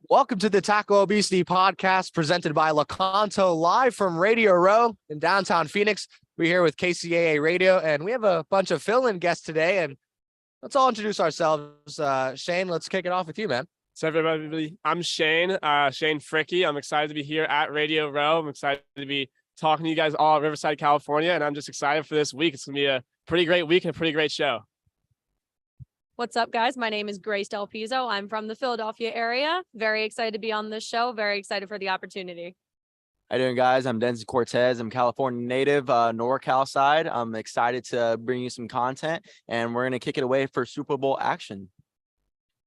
Welcome to the Tackle Obesity Podcast presented by Lakanto, live from Radio Row in downtown Phoenix. We're here with KCAA Radio, and we have a bunch of fill-in guests today, and let's all introduce ourselves. Shane, let's kick it off with you, man. So everybody, I'm Shane Fricky. I'm excited to be here at Radio Row. I'm excited to be talking to you guys all at Riverside, California, and I'm just excited for this week. It's going to be a pretty great week and a pretty great show. What's up, guys? My name is Grace Del Pizzo. I'm from the Philadelphia area. Very excited to be on this show. Very excited for the opportunity. How you doing, guys? I'm Denzel Cortez. I'm California native, NorCal side. I'm excited to bring you some content, and we're going to kick it away for Super Bowl action.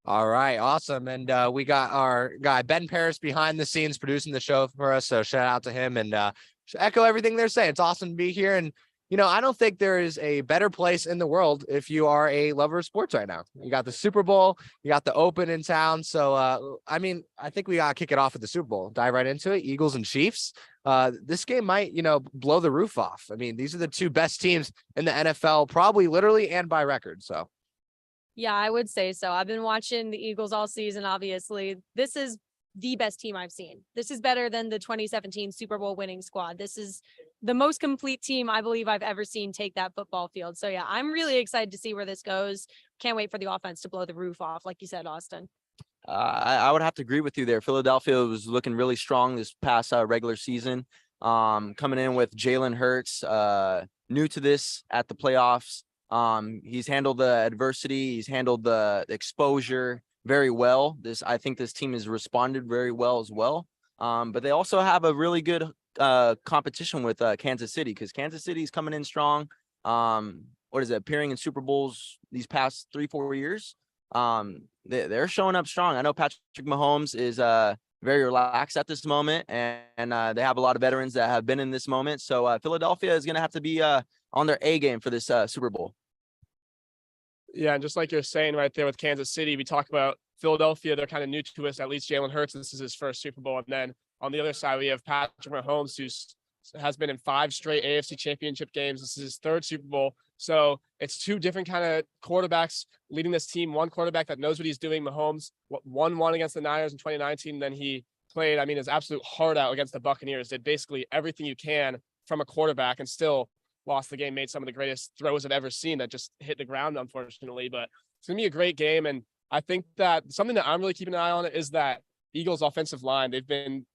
All right, awesome. And we got our guy, Ben Paris, behind the scenes producing the show for us. So shout out to him and echo everything they're saying. It's awesome to be here. And I don't think there is a better place in the world if you are a lover of sports right now. You got the Super Bowl, you got the Open in town. So, I think we got to kick it off with the Super Bowl. Dive right into it. Eagles and Chiefs. This game might, blow the roof off. I mean, these are the two best teams in the NFL, probably literally and by record. So, yeah, I would say so. I've been watching the Eagles all season, obviously. This is the best team I've seen. This is better than the 2017 Super Bowl winning squad. This is the most complete team I believe I've ever seen take that football field. So yeah, I'm really excited to see where this goes. Can't wait for the offense to blow the roof off, like you said, Austin. I would have to agree with you there. Philadelphia was looking really strong this past regular season. Coming in with Jalen Hurts, new to this at the playoffs. He's handled the adversity. He's handled the exposure very well. I think this team has responded very well as well. But they also have a really good competition with Kansas City, because Kansas City is coming in strong. Appearing in Super Bowls these past 3-4 years. They're showing up strong. I know Patrick Mahomes is very relaxed at this moment, and they have a lot of veterans that have been in this moment. So Philadelphia is going to have to be on their A game for this Super Bowl. Yeah, and just like you're saying right there with Kansas City, we talk about Philadelphia. They're kind of new to us, at least Jalen Hurts. This is his first Super Bowl. And then on the other side, we have Patrick Mahomes, who has been in 5 straight AFC championship games. This is his 3rd Super Bowl. So it's 2 different kind of quarterbacks leading this team. One quarterback that knows what he's doing. Mahomes won against the Niners in 2019. Then he played, his absolute heart out against the Buccaneers, did basically everything you can from a quarterback, and still lost the game, made some of the greatest throws I've ever seen that just hit the ground, unfortunately. But it's going to be a great game. And I think that something that I'm really keeping an eye on is that Eagles offensive line. They've been,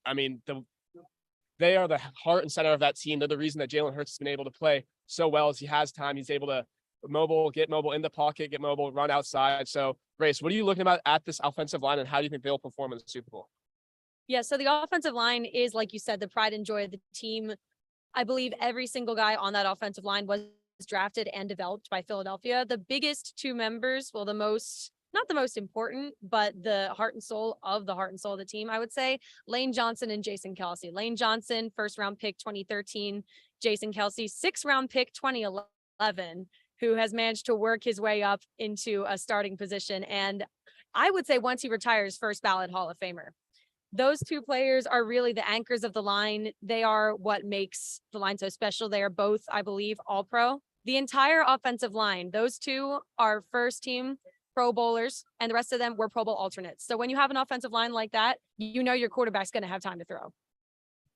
they are the heart and center of that team. They're the reason that Jalen Hurts has been able to play so well as he has time. He's able to get mobile in the pocket, get mobile, run outside. So, Grace, what are you looking at this offensive line, and how do you think they'll perform in the Super Bowl? Yeah, so the offensive line is, like you said, the pride and joy of the team. I believe every single guy on that offensive line was drafted and developed by Philadelphia. The biggest 2 members, well, not the most important, but the heart and soul of the team, I would say, Lane Johnson and Jason Kelce. Lane Johnson, 1st round pick 2013, Jason Kelce, 6th round pick 2011, who has managed to work his way up into a starting position. And I would say once he retires, first ballot Hall of Famer. Those 2 players are really the anchors of the line. They are what makes the line so special. They are both, I believe, all pro. The entire offensive line, those 2 are first team Pro Bowlers, and the rest of them were Pro Bowl alternates. So when you have an offensive line like that, your quarterback's going to have time to throw.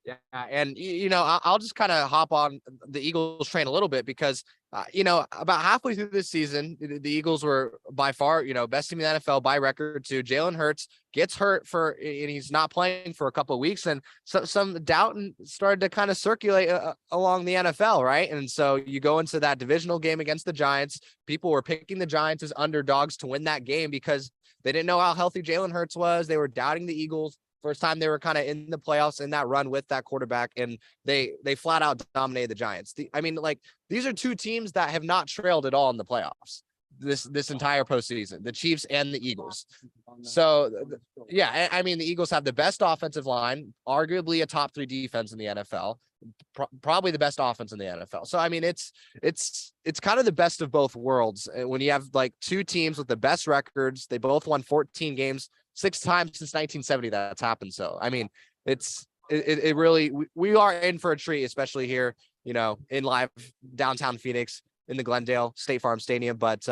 Yeah, and I'll just kind of hop on the Eagles train a little bit because about halfway through this season, the Eagles were by far best team in the NFL by record. To Jalen Hurts gets hurt and he's not playing for a couple of weeks, and some doubt started to kind of circulate along the NFL, right? And so you go into that divisional game against the Giants. People were picking the Giants as underdogs to win that game because they didn't know how healthy Jalen Hurts was. They were doubting the Eagles. First time they were kind of in the playoffs in that run with that quarterback, and they flat out dominated the Giants. These are 2 teams that have not trailed at all in the playoffs this entire postseason, the Chiefs and the Eagles. So, yeah, the Eagles have the best offensive line, arguably a top 3 defense in the NFL, probably the best offense in the NFL. So, it's kind of the best of both worlds when you have 2 teams with the best records. They both won 14 games. 6 times since 1970 that's happened. So, it really, we are in for a treat, especially here, in live downtown Phoenix. in the Glendale State Farm Stadium. But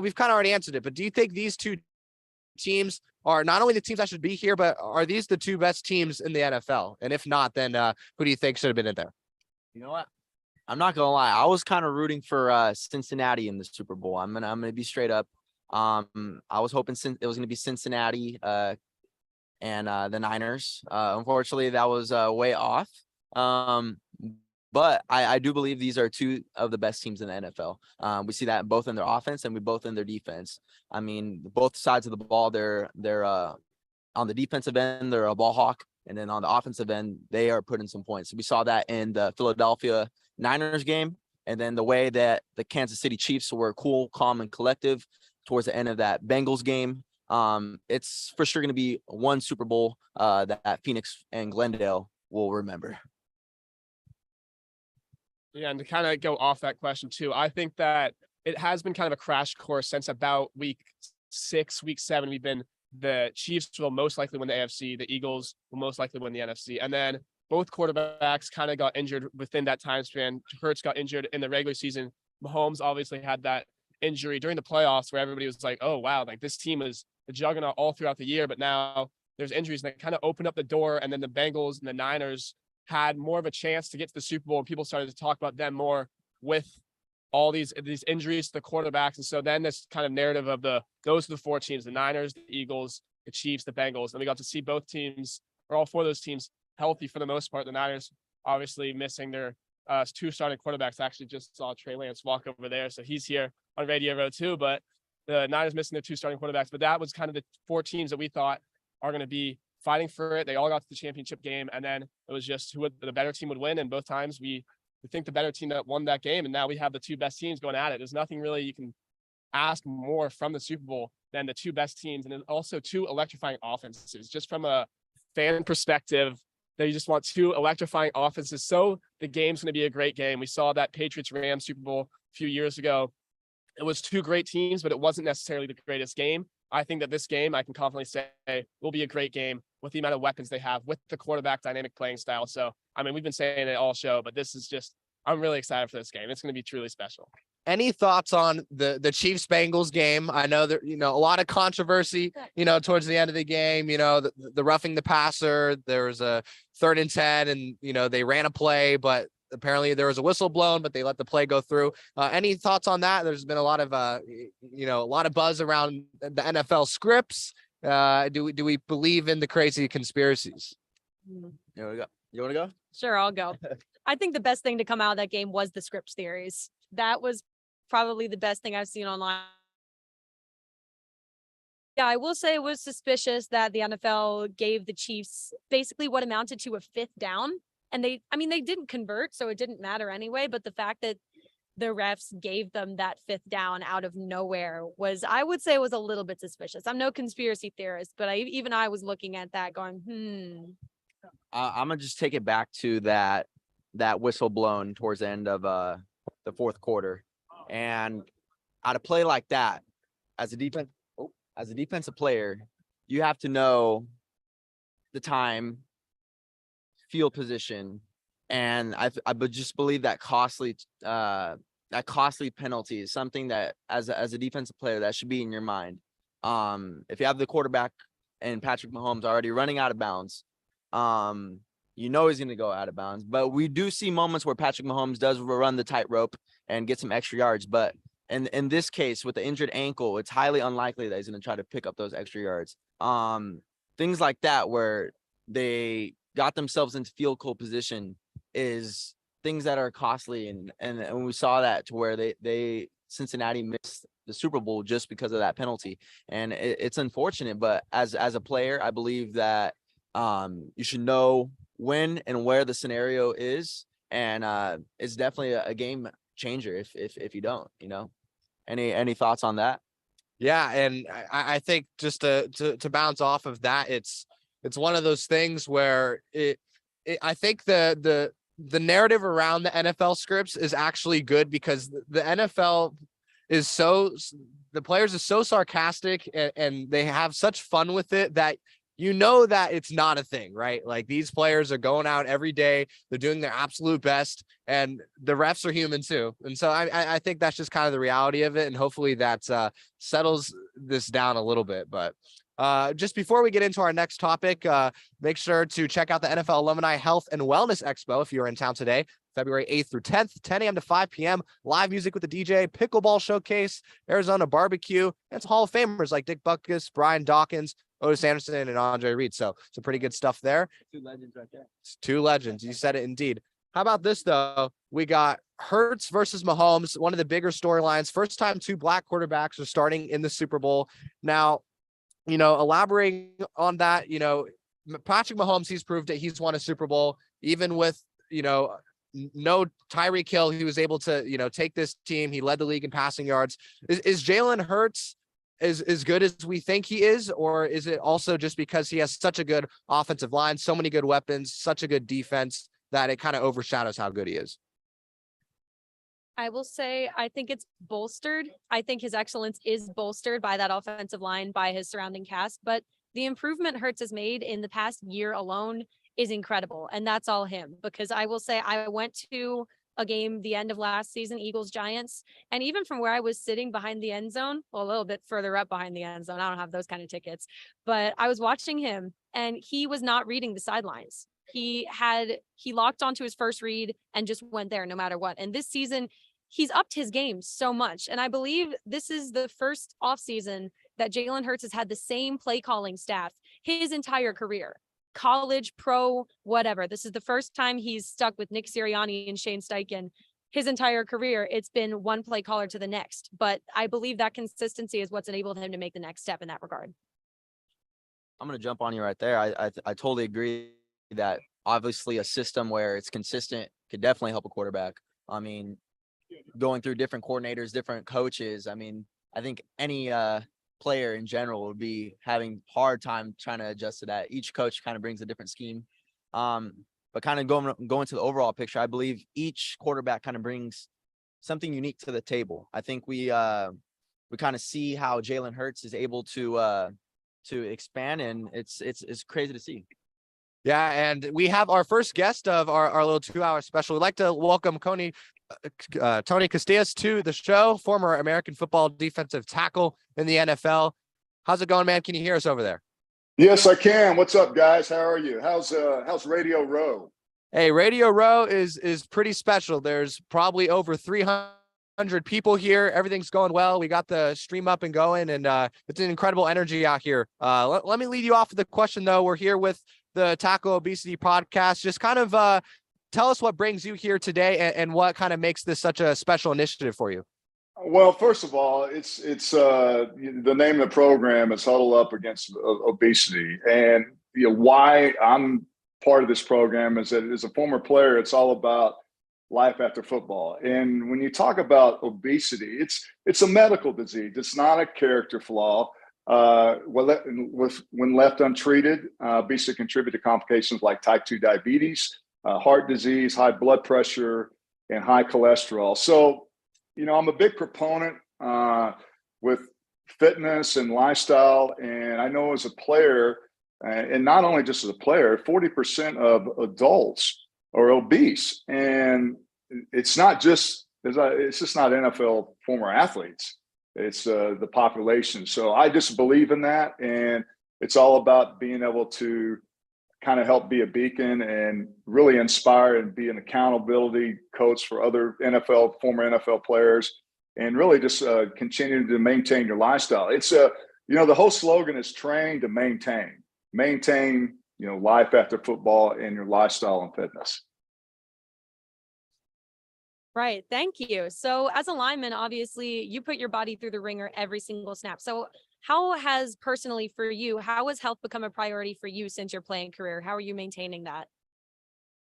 we've kind of already answered it. But do you think these two teams are not only the teams that should be here, but are these the two best teams in the NFL? And if not, then who do you think should have been in there? You know what? I'm not gonna lie. I was kind of rooting for Cincinnati in the Super Bowl. I'm gonna be straight up. I was hoping it was gonna be Cincinnati and the Niners. Unfortunately, that was way off. But I do believe these are two of the best teams in the NFL. We see that both in their offense and both in their defense. I mean, both sides of the ball, they're on the defensive end, they're a ball hawk. And then on the offensive end, they are putting some points. We saw that in the Philadelphia Niners game. And then the way that the Kansas City Chiefs were cool, calm, and collective towards the end of that Bengals game. It's for sure going to be one Super Bowl that Phoenix and Glendale will remember. Yeah, and to kind of go off that question too, I think that it has been kind of a crash course since about week 6, week 7. The Chiefs will most likely win the AFC. The Eagles will most likely win the NFC. And then both quarterbacks kind of got injured within that time span. Hurts got injured in the regular season. Mahomes obviously had that injury during the playoffs where everybody was like, oh, wow, like this team is a juggernaut all throughout the year. But now there's injuries that kind of opened up the door. And then the Bengals and the Niners had more of a chance to get to the Super Bowl. And people started to talk about them more with all these injuries to the quarterbacks. And so then this kind of narrative of those are the 4 teams, the Niners, the Eagles, the Chiefs, the Bengals. And we got to see both teams, or all 4 of those teams, healthy for the most part. The Niners obviously missing their 2 starting quarterbacks. I actually just saw Trey Lance walk over there. So he's here on Radio Row too. But the Niners missing their 2 starting quarterbacks. But that was kind of the 4 teams that we thought are going to be fighting for it. They all got to the championship game. And then it was just the better team would win. And both times we think the better team that won that game. And now we have the 2 best teams going at it. There's nothing really you can ask more from the Super Bowl than the 2 best teams. And then also 2 electrifying offenses. Just from a fan perspective, that you just want 2 electrifying offenses. So the game's going to be a great game. We saw that Patriots-Rams Super Bowl a few years ago. It was 2 great teams, but it wasn't necessarily the greatest game. I think that this game, I can confidently say, will be a great game with the amount of weapons they have, with the quarterback dynamic playing style. So, I mean, we've been saying it all show, but this is just, I'm really excited for this game. It's going to be truly special. Any thoughts on the Chiefs Bengals game? I know that, a lot of controversy, towards the end of the game, the roughing the passer, there was a 3rd and 10 and, they ran a play, but apparently there was a whistle blown, but they let the play go through. Any thoughts on that? There's been a lot of, a lot of buzz around the NFL scripts. Do we believe in the crazy conspiracies? You want to go? Sure, I'll go. I think the best thing to come out of that game was the scripts theories. That was probably the best thing I've seen online. Yeah, I will say it was suspicious that the NFL gave the Chiefs basically what amounted to a 5th down. And they didn't convert, so it didn't matter anyway. But the fact that the refs gave them that 5th down out of nowhere I would say was a little bit suspicious. I'm no conspiracy theorist, but I was looking at that going, I'm gonna just take it back to that whistle blown towards the end of the 4th quarter, and at a play like that, as a defensive player, you have to know the time, field position, and I would just believe that costly penalty is something that as a defensive player that should be in your mind. If you have the quarterback and Patrick Mahomes already running out of bounds, he's going to go out of bounds. But we do see moments where Patrick Mahomes does run the tightrope and get some extra yards. But in this case, with the injured ankle, it's highly unlikely that he's going to try to pick up those extra yards. Things like that where they got themselves into field goal position is things that are costly. And we saw that to where Cincinnati missed the Super Bowl just because of that penalty. And it's unfortunate, but as a player, I believe that you should know when and where the scenario is. And it's definitely a game changer if you don't, any thoughts on that? Yeah. And I think just to bounce off of that, it's one of those things where I think the narrative around the NFL scripts is actually good because the NFL the players are so sarcastic and they have such fun with it that you know that it's not a thing, right? Like these players are going out every day. They're doing their absolute best, and the refs are human too. And so I think that's just kind of the reality of it. And hopefully that settles this down a little bit. But just before we get into our next topic, make sure to check out the NFL Alumni Health and Wellness Expo if you're in town today. February 8th through 10th, 10 a.m. to 5 p.m. Live music with the DJ, pickleball showcase, Arizona barbecue, and some Hall of Famers like Dick Butkus, Brian Dawkins, Otis Anderson, and Andre Reed. So some pretty good stuff there. Two legends right there. It's two legends. You said it indeed. How about this, though? We got Hurts versus Mahomes, one of the bigger storylines. First time two black quarterbacks are starting in the Super Bowl. Now, elaborating on that, Patrick Mahomes, he's proved that he's won a Super Bowl, even with, no Tyreek Hill. He was able to, take this team. He led the league in passing yards. Is Jalen Hurts as good as we think he is, or is it also just because he has such a good offensive line, so many good weapons, such a good defense that it kind of overshadows how good he is? I will say, I think it's bolstered. I think his excellence is bolstered by that offensive line, by his surrounding cast, but the improvement Hurts has made in the past year alone is incredible. And that's all him, because I will say I went to a game the end of last season, Eagles Giants, and even from where I was sitting behind the end zone, well, a little bit further up behind the end zone, I don't have those kind of tickets, but I was watching him and he was not reading the sidelines. He locked onto his first read and just went there no matter what. And this season, he's upped his game so much. And I believe this is the first offseason that Jalen Hurts has had the same play calling staff his entire career. College, pro, whatever. This is the first time he's stuck with Nick Sirianni and Shane Steichen. His entire career, it's been one play caller to the next. But I believe that consistency is what's enabled him to make the next step in that regard. I'm going to jump on you right there. I totally agree that obviously a system where it's consistent could definitely help a quarterback. I mean, going through different coordinators, different coaches, I mean, I think any player in general would be having hard time trying to adjust to that. Each coach kind of brings a different scheme. But kind of going to the overall picture, I believe each quarterback kind of brings something unique to the table. I think we kind of see how Jalen Hurts is able to expand, and it's crazy to see. Yeah, and we have our first guest of our little 2-hour special. We'd like to welcome Tony Castillas to the show, former American football defensive tackle in the NFL. How's it going, man? Can you hear us over there? Yes, I can. What's up, guys? How are you? How's Radio Row? Hey, Radio Row is pretty special. There's probably over 300 people here. Everything's going well. We got the stream up and going, and it's an incredible energy out here. Let me lead you off with the question, though. We're here with the Tackle Obesity Podcast. Just kind of tell us what brings you here today and what kind of makes this such a special initiative for you. Well, first of all, it's the name of the program is Huddle Up Against Obesity, and why I'm part of this program is that as a former player, it's all about life after football. And when you talk about obesity, it's a medical disease. It's not a character flaw. When left untreated, obesity contribute to complications like type 2 diabetes, heart disease, high blood pressure, and high cholesterol. So, I'm a big proponent with fitness and lifestyle. And I know as a player, and not only just as a player, 40% of adults are obese. And it's just not NFL former athletes. It's the population. So I just believe in that. And it's all about being able to kind of help be a beacon and really inspire and be an accountability coach for other former NFL players, and really just continue to maintain your lifestyle. It's the whole slogan is train to maintain, life after football and your lifestyle and fitness. Right. Thank you. So as a lineman, obviously you put your body through the ringer every single snap. So how has health become a priority for you since your playing career? How are you maintaining that?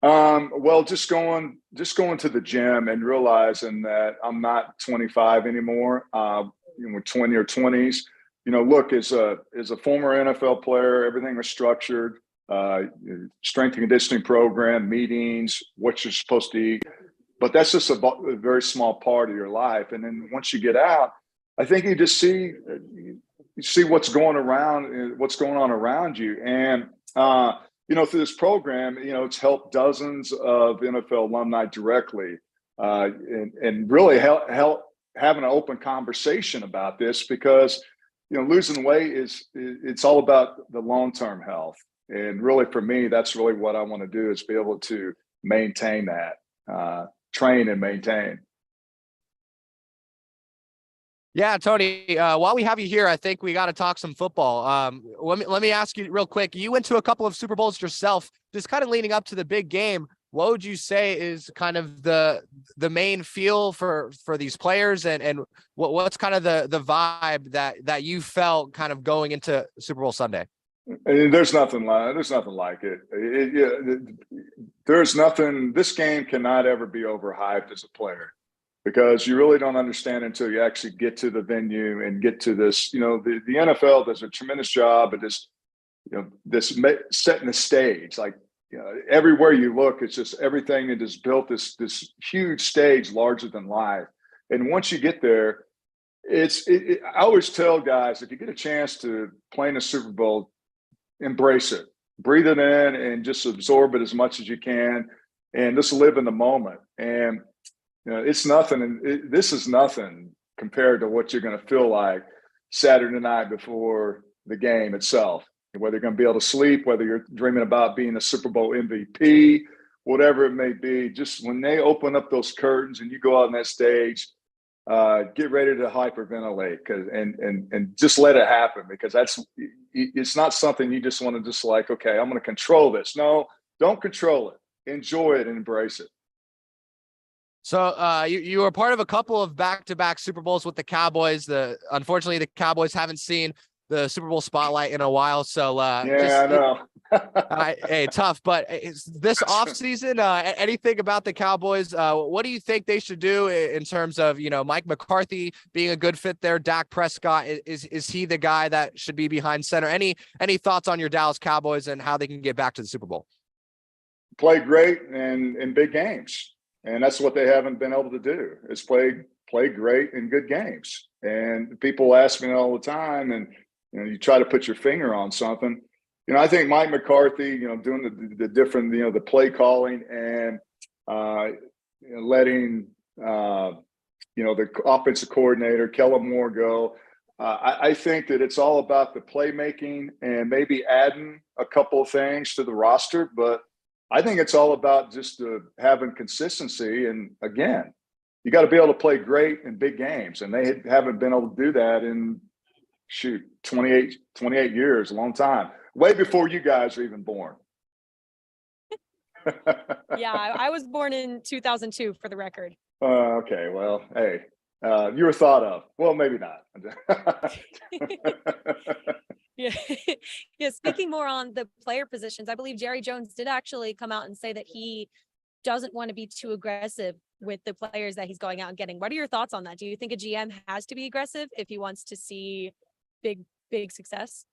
Well, just going to the gym and realizing that I'm not 25 anymore. We're 20 or 20s. Look, as a former NFL player, everything was structured, strength and conditioning program, meetings, what you're supposed to eat. But that's just a very small part of your life. And then once you get out, I think you just see, see what's going on around you. And, through this program, it's helped dozens of NFL alumni directly, and really help having an open conversation about this, because, losing weight it's all about the long-term health. And really, for me, that's really what I want to do, is be able to maintain that, train and maintain. Yeah, Tony, while we have you here, I think we got to talk some football. Let me ask you real quick. You went to a couple of Super Bowls yourself, just kind of leading up to the big game. What would you say is kind of the main feel for these players, and what's kind of the vibe that you felt kind of going into Super Bowl Sunday? There's nothing like it. There's nothing. This game cannot ever be overhyped as a player, because you really don't understand until you actually get to the venue and get to this. The NFL does a tremendous job at this, setting the stage. Like, everywhere you look, it's just everything that is built this huge stage larger than life. And once you get there, I always tell guys, if you get a chance to play in a Super Bowl, embrace it, breathe it in, and just absorb it as much as you can, and just live in the moment. And it's nothing, and this is nothing compared to what you're going to feel like Saturday night before the game itself. Whether you're going to be able to sleep, whether you're dreaming about being a Super Bowl MVP, whatever it may be, just when they open up those curtains and you go out on that stage, get ready to hyperventilate, and just let it happen, because it's not something you just want to just like, okay, I'm going to control this. No, don't control it. Enjoy it and embrace it. So you were part of a couple of back-to-back Super Bowls with the Cowboys. Unfortunately, the Cowboys haven't seen the Super Bowl spotlight in a while. So I know. Hey, tough. But this offseason, anything about the Cowboys? What do you think they should do in terms of, Mike McCarthy being a good fit there? Dak Prescott, is he the guy that should be behind center? Any thoughts on your Dallas Cowboys and how they can get back to the Super Bowl? Play great in big games. And that's what they haven't been able to do, is play great in good games. And people ask me all the time, and you try to put your finger on something. I think Mike McCarthy, doing the different, the play calling, and letting the offensive coordinator Kellen Moore go. I think that it's all about the playmaking and maybe adding a couple of things to the roster, but I think it's all about just having consistency. And again, you got to be able to play great in big games, and they haven't been able to do that in 28 years, a long time, way before you guys were even born. Yeah, I was born in 2002, for the record. Okay, well, hey, you were thought of. Well, maybe not. Yeah. Speaking more on the player positions, I believe Jerry Jones did actually come out and say that he doesn't want to be too aggressive with the players that he's going out and getting. What are your thoughts on that? Do you think a GM has to be aggressive if he wants to see big success?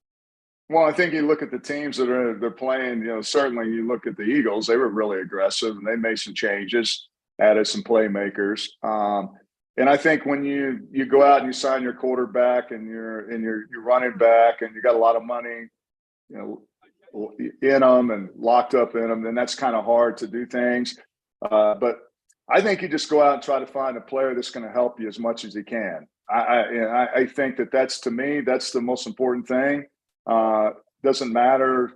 Well, I think you look at the teams that they're playing, certainly you look at the Eagles, they were really aggressive and they made some changes, added some playmakers. And I think when you go out and you sign your quarterback and your running back, and you got a lot of money, in them and locked up in them, then that's kind of hard to do things. But I think you just go out and try to find a player that's going to help you as much as he can. I think that's, to me, that's the most important thing. Doesn't matter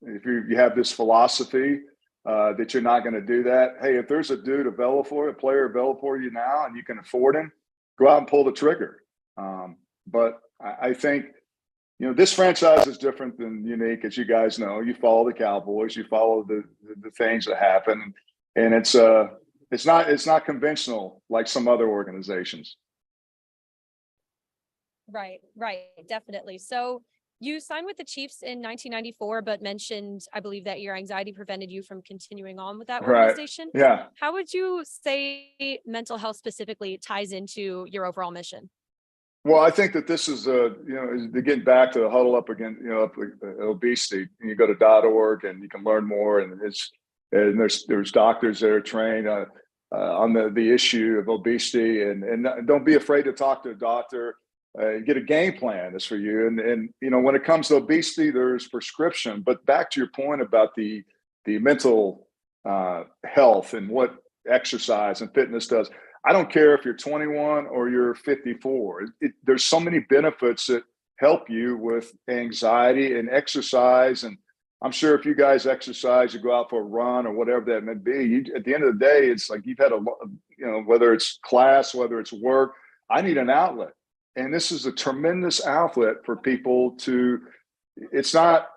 if you have this philosophy that you're not going to do that. Hey, if there's a player available for you now, and you can afford him, go out and pull the trigger. But I think, this franchise is different than unique, as you guys know. You follow the Cowboys, you follow the things that happen, and it's not conventional like some other organizations. Right, definitely. So you signed with the Chiefs in 1994, but mentioned, I believe, that your anxiety prevented you from continuing on with that organization. Right. Yeah. How would you say mental health specifically ties into your overall mission? Well, I think that this is getting back to the huddle up against obesity. You go to .org and you can learn more, and there's doctors that are trained on the issue of obesity, and don't be afraid to talk to a doctor. get a game plan that's for you. And when it comes to obesity, there's prescription. But back to your point about the mental health and what exercise and fitness does. I don't care if you're 21 or you're 54. There's so many benefits that help you with anxiety and exercise. And I'm sure if you guys exercise, you go out for a run or whatever that may be, at the end of the day, it's like you've had whether it's class, whether it's work, I need an outlet. And this is a tremendous outlet for people it's not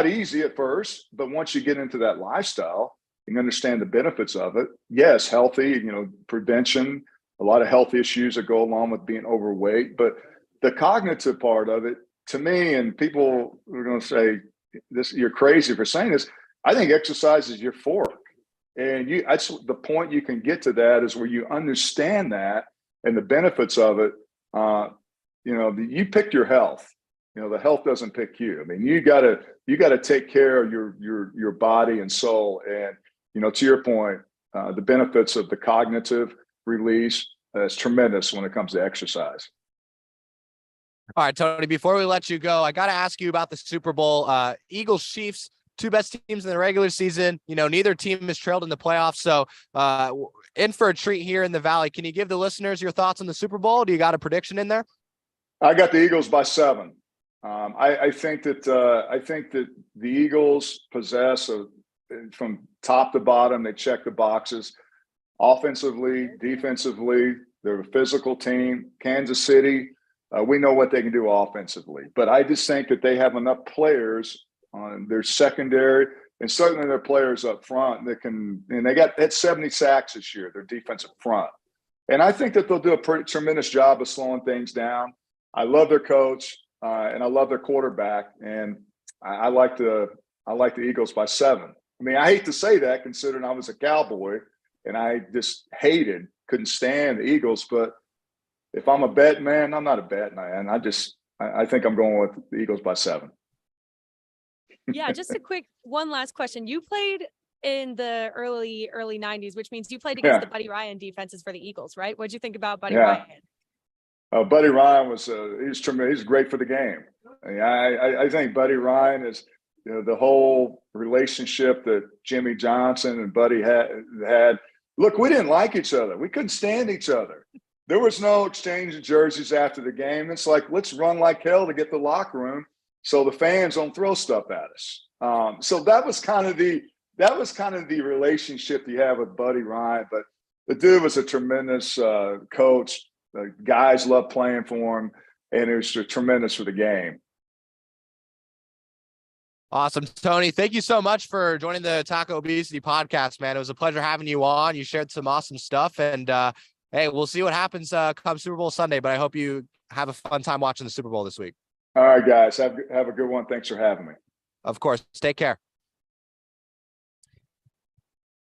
easy at first, but once you get into that lifestyle, you understand the benefits of it. Yes, healthy, prevention, a lot of health issues that go along with being overweight, but the cognitive part of it, to me, and people are going to say this, you're crazy for saying this, I think exercise is your fork. And that's the point you can get to that is where you understand that and the benefits of it. You pick your health. The health doesn't pick you. I mean, you gotta take care of your body and soul. And to your point, the benefits of the cognitive release is tremendous when it comes to exercise. All right, Tony, before we let you go, I got to ask you about the Super Bowl. Eagles, Chiefs, two best teams in the regular season. Neither team has trailed in the playoffs. So in for a treat here in the Valley. Can you give the listeners your thoughts on the Super Bowl? Do you got a prediction in there? I got the Eagles by 7. I think that the Eagles possess from top to bottom, they check the boxes. Offensively, defensively, they're a physical team. Kansas City, we know what they can do offensively. But I just think that they have enough players on their secondary and certainly their players up front that can – and they got 70 sacks this year, their defensive front. And I think that they'll do a tremendous job of slowing things down. I love their coach. And I love their quarterback, and I like the Eagles by 7. I mean, I hate to say that considering I was a Cowboy, and I just couldn't stand the Eagles. But if I'm a bet man, I'm not a bet man. I think I'm going with the Eagles by 7. Yeah, just a quick one last question. You played in the early 90s, which means you played against the Buddy Ryan defenses for the Eagles, right? What'd you think about Buddy Ryan? Buddy Ryan he's tremendous. He's great for the game. I think Buddy Ryan is, the whole relationship that Jimmy Johnson and Buddy had. Look, we didn't like each other. We couldn't stand each other. There was no exchange of jerseys after the game. It's like, let's run like hell to get the locker room so the fans don't throw stuff at us. So that was kind of the relationship you have with Buddy Ryan. But the dude was a tremendous coach. The guys loved playing for him, and it was tremendous for the game. Awesome, Tony. Thank you so much for joining the Taco Obesity podcast, man. It was a pleasure having you on. You shared some awesome stuff, and hey, we'll see what happens come Super Bowl Sunday, but I hope you have a fun time watching the Super Bowl this week. All right, guys. Have a good one. Thanks for having me. Of course. Take care.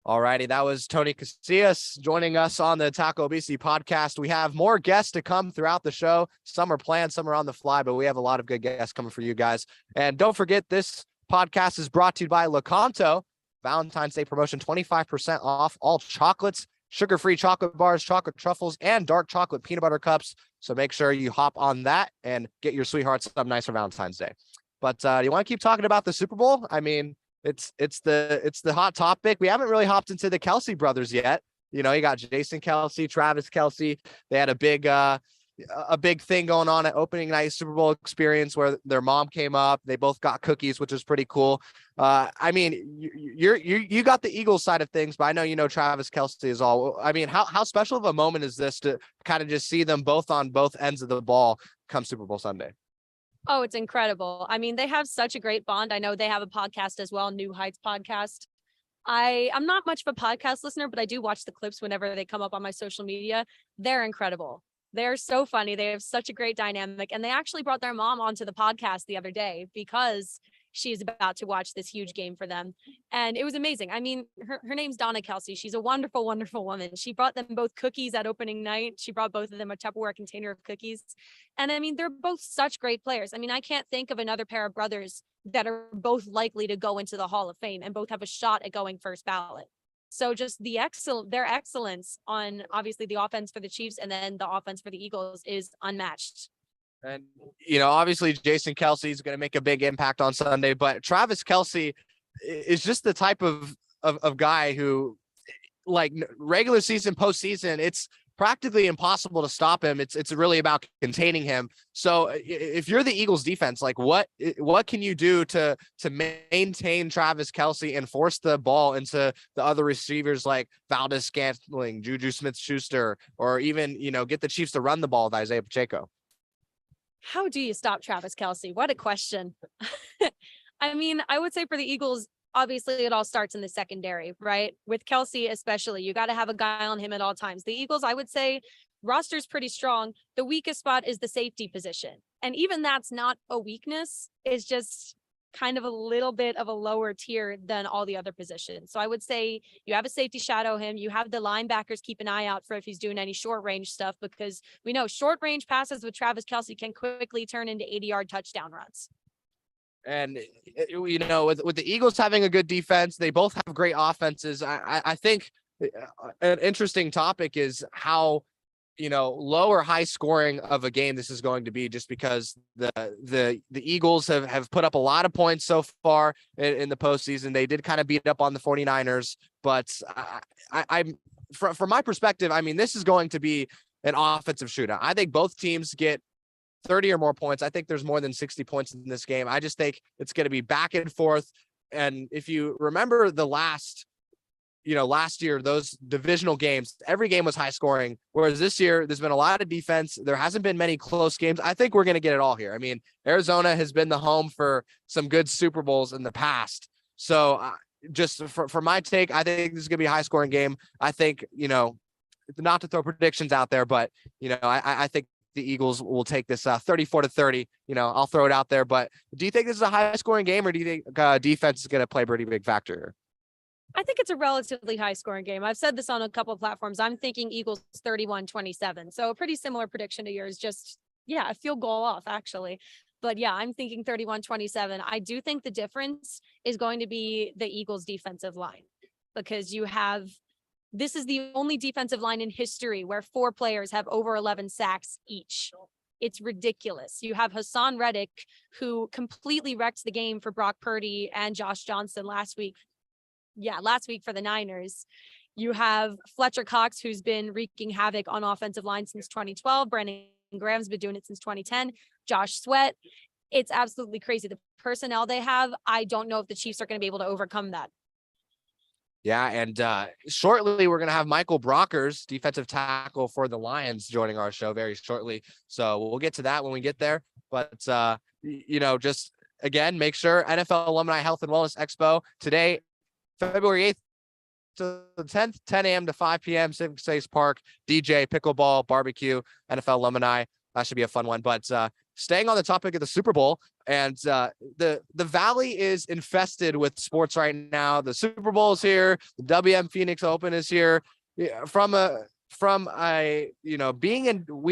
All righty, that was Tony Casillas joining us on the Taco Obesity podcast. We have more guests to come throughout the show. Some are planned, some are on the fly, but we have a lot of good guests coming for you guys. And don't forget, this podcast is brought to you by Lecanto. Valentine's Day promotion, 25% off all chocolates, sugar-free chocolate bars, chocolate truffles, and dark chocolate peanut butter cups. So make sure you hop on that and get your sweetheart something nice for Valentine's Day. But do you want to keep talking about the Super Bowl? I mean, it's the hot topic. We haven't really hopped into the Kelsey brothers yet. You got Jason Kelsey, Travis Kelsey. They had a big thing going on at opening night Super Bowl experience where their mom came up. They both got cookies, which is pretty cool. I mean, you got the Eagles side of things, but I know Travis Kelsey is all. I mean, how special of a moment is this to kind of just see them both on both ends of the ball come Super Bowl Sunday? Oh, it's incredible. I mean, they have such a great bond. I know they have a podcast as well, New Heights podcast. I'm not much of a podcast listener, but I do watch the clips whenever they come up on my social media. They're incredible. They're so funny. They have such a great dynamic. And they actually brought their mom onto the podcast the other day because she's about to watch this huge game for them. And it was amazing. I mean, her name's Donna Kelsey. She's a wonderful, wonderful woman. She brought them both cookies at opening night. She brought both of them a Tupperware container of cookies. And I mean, they're both such great players. I mean, I can't think of another pair of brothers that are both likely to go into the Hall of Fame and both have a shot at going first ballot. So just their excellence on obviously the offense for the Chiefs and then the offense for the Eagles is unmatched. And, obviously Jason Kelce is going to make a big impact on Sunday, but Travis Kelce is just the type of guy who, like, regular season, postseason, it's practically impossible to stop him. It's really about containing him. So if you're the Eagles defense, like what can you do to maintain Travis Kelce and force the ball into the other receivers like Valdez Scantling, Juju Smith-Schuster, or even, get the Chiefs to run the ball with Isaiah Pacheco? How do you stop Travis Kelce? What a question. I mean, I would say for the Eagles, obviously it all starts in the secondary, right? With Kelce, especially, you got to have a guy on him at all times. The Eagles, I would say, roster's pretty strong. The weakest spot is the safety position. And even that's not a weakness. It's just kind of a little bit of a lower tier than all the other positions. So I would say you have a safety shadow him. You have the linebackers keep an eye out for if he's doing any short range stuff, because we know short range passes with Travis Kelce can quickly turn into 80-yard touchdown runs. And, with the Eagles having a good defense, they both have great offenses. I think an interesting topic is how, low or high scoring of a game this is going to be, just because the Eagles have put up a lot of points so far in the postseason. They did kind of beat up on the 49ers, but I'm from my perspective, I mean, this is going to be an offensive shootout. I think both teams get 30 or more points. I think there's more than 60 points in this game. I just think it's going to be back and forth. And if you remember the last year, those divisional games, every game was high scoring. Whereas this year, there's been a lot of defense. There hasn't been many close games. I think we're going to get it all here. I mean, Arizona has been the home for some good Super Bowls in the past. So just for my take, I think this is going to be a high scoring game. I think, not to throw predictions out there, but, I think the Eagles will take this 34-30. I'll throw it out there. But do you think this is a high scoring game, or do you think defense is going to play a pretty big factor? I think it's a relatively high scoring game. I've said this on a couple of platforms. I'm thinking Eagles 31-27. So a pretty similar prediction to yours, just, a field goal off actually. But yeah, I'm thinking 31-27. I do think the difference is going to be the Eagles defensive line, because this is the only defensive line in history where 4 players have over 11 sacks each. It's ridiculous. You have Hassan Reddick, who completely wrecked the game for Brock Purdy and Josh Johnson last week for the Niners. You have Fletcher Cox, who's been wreaking havoc on offensive line since 2012. Brandon Graham's been doing it since 2010. Josh Sweat. It's absolutely crazy. The personnel they have, I don't know if the Chiefs are going to be able to overcome that. Yeah, and shortly we're going to have Michael Brockers, defensive tackle for the Lions, joining our show very shortly. So we'll get to that when we get there. But, just, again, make sure NFL Alumni Health and Wellness Expo today, February 8th to the 10th, 10 a.m. to 5 p.m., Civic Space Park, DJ, pickleball, barbecue, NFL Alumni. That should be a fun one. But staying on the topic of the Super Bowl, and the Valley is infested with sports right now. The Super Bowl is here. The WM Phoenix Open is here. We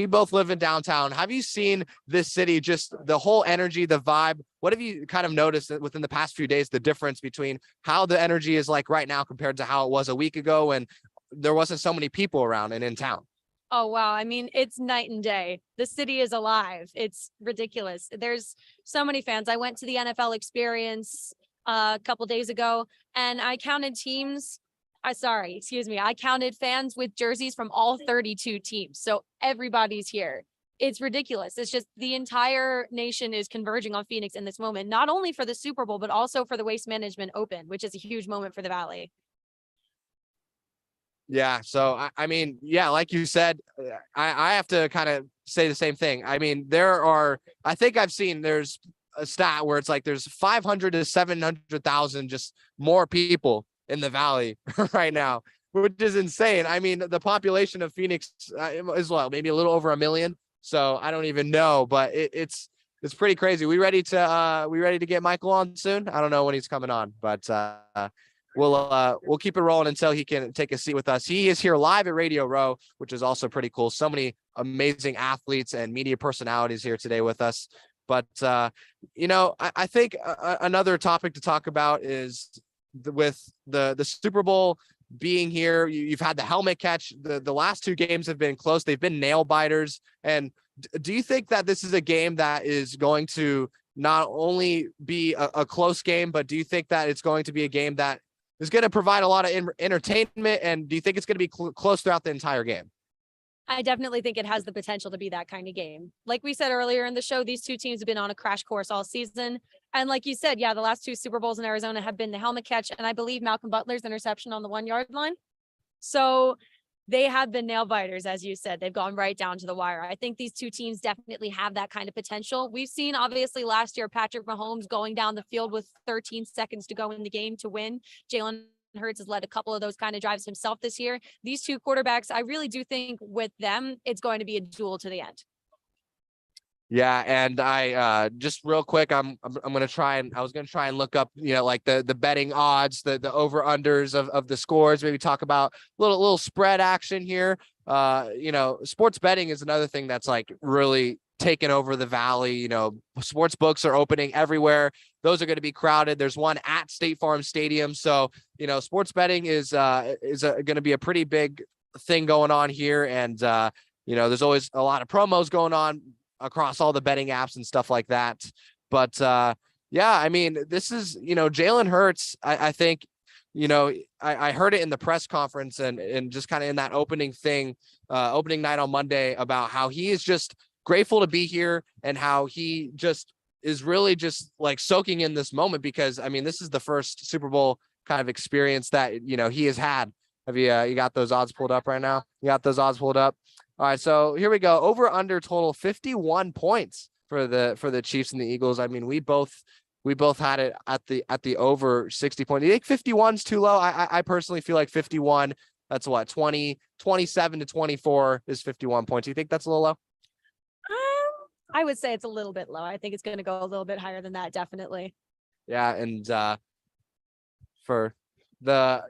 both live in downtown. Have you seen this city, just the whole energy, the vibe? What have you kind of noticed within the past few days, the difference between how the energy is like right now compared to how it was a week ago when there wasn't so many people around and in town? Oh, wow. I mean, it's night and day. The city is alive. It's ridiculous. There's so many fans. I went to the NFL Experience a couple days ago, and I counted I counted fans with jerseys from all 32 teams. So everybody's here. It's ridiculous. It's just the entire nation is converging on Phoenix in this moment, not only for the Super Bowl, but also for the Waste Management Open, which is a huge moment for the Valley. Yeah. So, I mean, like you said, I have to kind of say the same thing. I mean, I think I've seen there's a stat where it's like there's 500 to 700,000 just more people in the Valley right now, which is insane. I mean, the population of Phoenix is maybe a little over 1 million. So I don't even know, but it's pretty crazy. We ready to get Michael on soon? I don't know when he's coming on, but we'll keep it rolling until he can take a seat with us. He is here live at Radio Row, which is also pretty cool. So many amazing athletes and media personalities here today with us. But I think another topic to talk about is with the Super Bowl being here. You've had the helmet catch. The last 2 games have been close. They've been nail biters. And Do you think that this is a game that is going to not only be a close game, but do you think that it's going to be a game that is going to provide a lot of entertainment? And do you think it's going to be close throughout the entire game? I definitely think it has the potential to be that kind of game. Like we said earlier in the show, these two teams have been on a crash course all season. And like you said, yeah, the last two Super Bowls in Arizona have been the helmet catch, and I believe Malcolm Butler's interception on the 1 yard line. So they have been nail biters, as you said. They've gone right down to the wire. I think these two teams definitely have that kind of potential. We've seen, obviously, last year, Patrick Mahomes going down the field with 13 seconds to go in the game to win. Jalen Hurts has led a couple of those kind of drives himself this year. These two quarterbacks, I really do think with them, it's going to be a duel to the end. Yeah, and I just real quick, I was gonna try and look up, like the betting odds, the over unders of the scores, maybe talk about little spread action here. Sports betting is another thing that's like really taken over the valley. Sports books are opening everywhere. Those are going to be crowded. There's one at State Farm Stadium. So, sports betting is going to be a pretty big thing going on here. And, there's always a lot of promos going on across all the betting apps and stuff like that. But, I mean, this is, Jalen Hurts, I think, I heard it in the press conference and just kind of in that opening night on Monday about how he is just grateful to be here and how he just is really just like soaking in this moment, because I mean, this is the first Super Bowl kind of experience that, he has had. Have you got those odds pulled up right now? You got those odds pulled up. All right. So here we go. Over under total 51 points for the Chiefs and the Eagles. I mean, we both had it at the over 60 points. Do you think 51 is too low? I personally feel like 51, that's what, 27 to 24 is 51 points. Do you think that's a little low? I would say it's a little bit low. I think it's going to go a little bit higher than that, definitely. Yeah, and for the